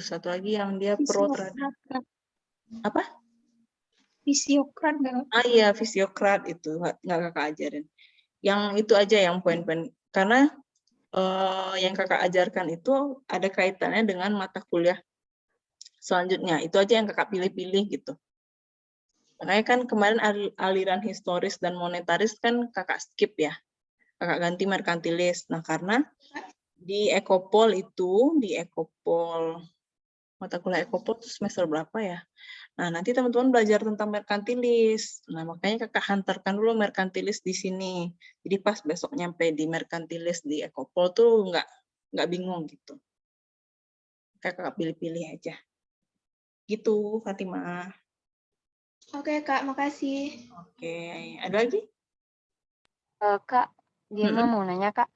Satu lagi yang dia pro terhadap apa? Fisiokrat nggak? Iya, fisiokrat itu nggak kakak ajarin. Yang itu aja yang poin-poin karena yang kakak ajarkan itu ada kaitannya dengan mata kuliah selanjutnya. Itu aja yang kakak pilih-pilih gitu. Makanya kan kemarin aliran historis dan monetaris kan kakak skip ya. Kakak ganti merkantilis. Nah, karena di Ekopol mata kuliah Ekopol itu semester berapa ya? Nah, nanti teman-teman belajar tentang merkantilis. Nah, makanya kakak hantarkan dulu merkantilis di sini. Jadi pas besok nyampe di merkantilis di Ekopol tuh nggak bingung gitu. Kakak pilih-pilih aja. Gitu, Fatima. Oke Kak, makasih. Oke, ada lagi? Kak, Gemma mau nanya Kak.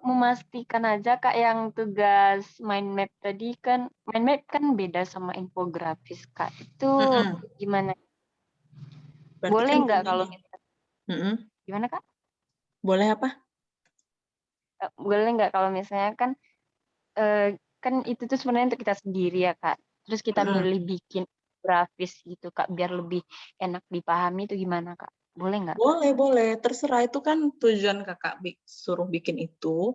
Memastikan aja Kak yang tugas mind map tadi kan, mind map kan beda sama infografis Kak. Itu gimana? Berarti Boleh kan nggak kalau misalnya? Gimana Kak? Boleh apa? Boleh nggak kalau misalnya kan itu tuh sebenarnya untuk kita sendiri ya Kak. Terus kita milih bikin grafis gitu Kak biar lebih enak dipahami itu gimana Kak? Boleh nggak? Boleh. Terserah, itu kan tujuan kakak suruh bikin itu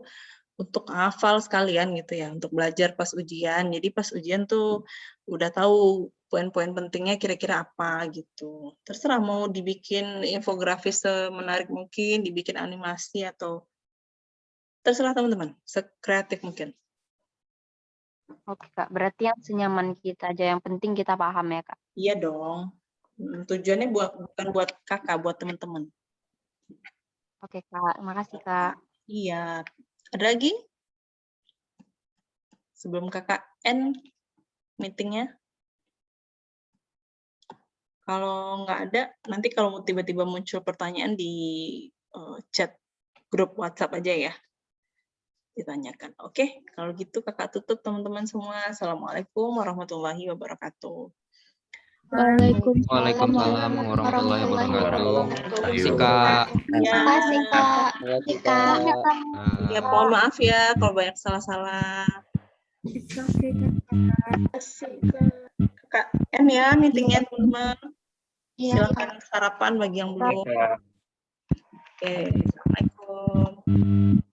untuk hafal sekalian gitu ya, untuk belajar pas ujian. Jadi pas ujian tuh udah tahu poin-poin pentingnya kira-kira apa gitu. Terserah mau dibikin infografis semenarik mungkin, dibikin animasi atau terserah teman-teman, sekreatif mungkin. Oke Kak, berarti yang senyaman kita aja, yang penting kita paham ya Kak? Iya dong. Tujuannya bukan buat kakak, buat teman-teman. Oke Kak, makasih Kak. Iya. Ada lagi? Sebelum kakak end meetingnya? Kalau nggak ada, nanti kalau tiba-tiba muncul pertanyaan di chat grup WhatsApp aja ya. Ditanyakan. Oke, kalau gitu kakak tutup teman-teman semua. Assalamualaikum warahmatullahi wabarakatuh. Waalaikumsalam warahmatullahi wabarakatuh. Terima kasih Kak. Terima kasih Kak. Ya, mohon maaf ya kalau banyak salah-salah. Kak, ya meetingnya teman-teman. Silakan sarapan bagi yang belum. Oke, assalamualaikum.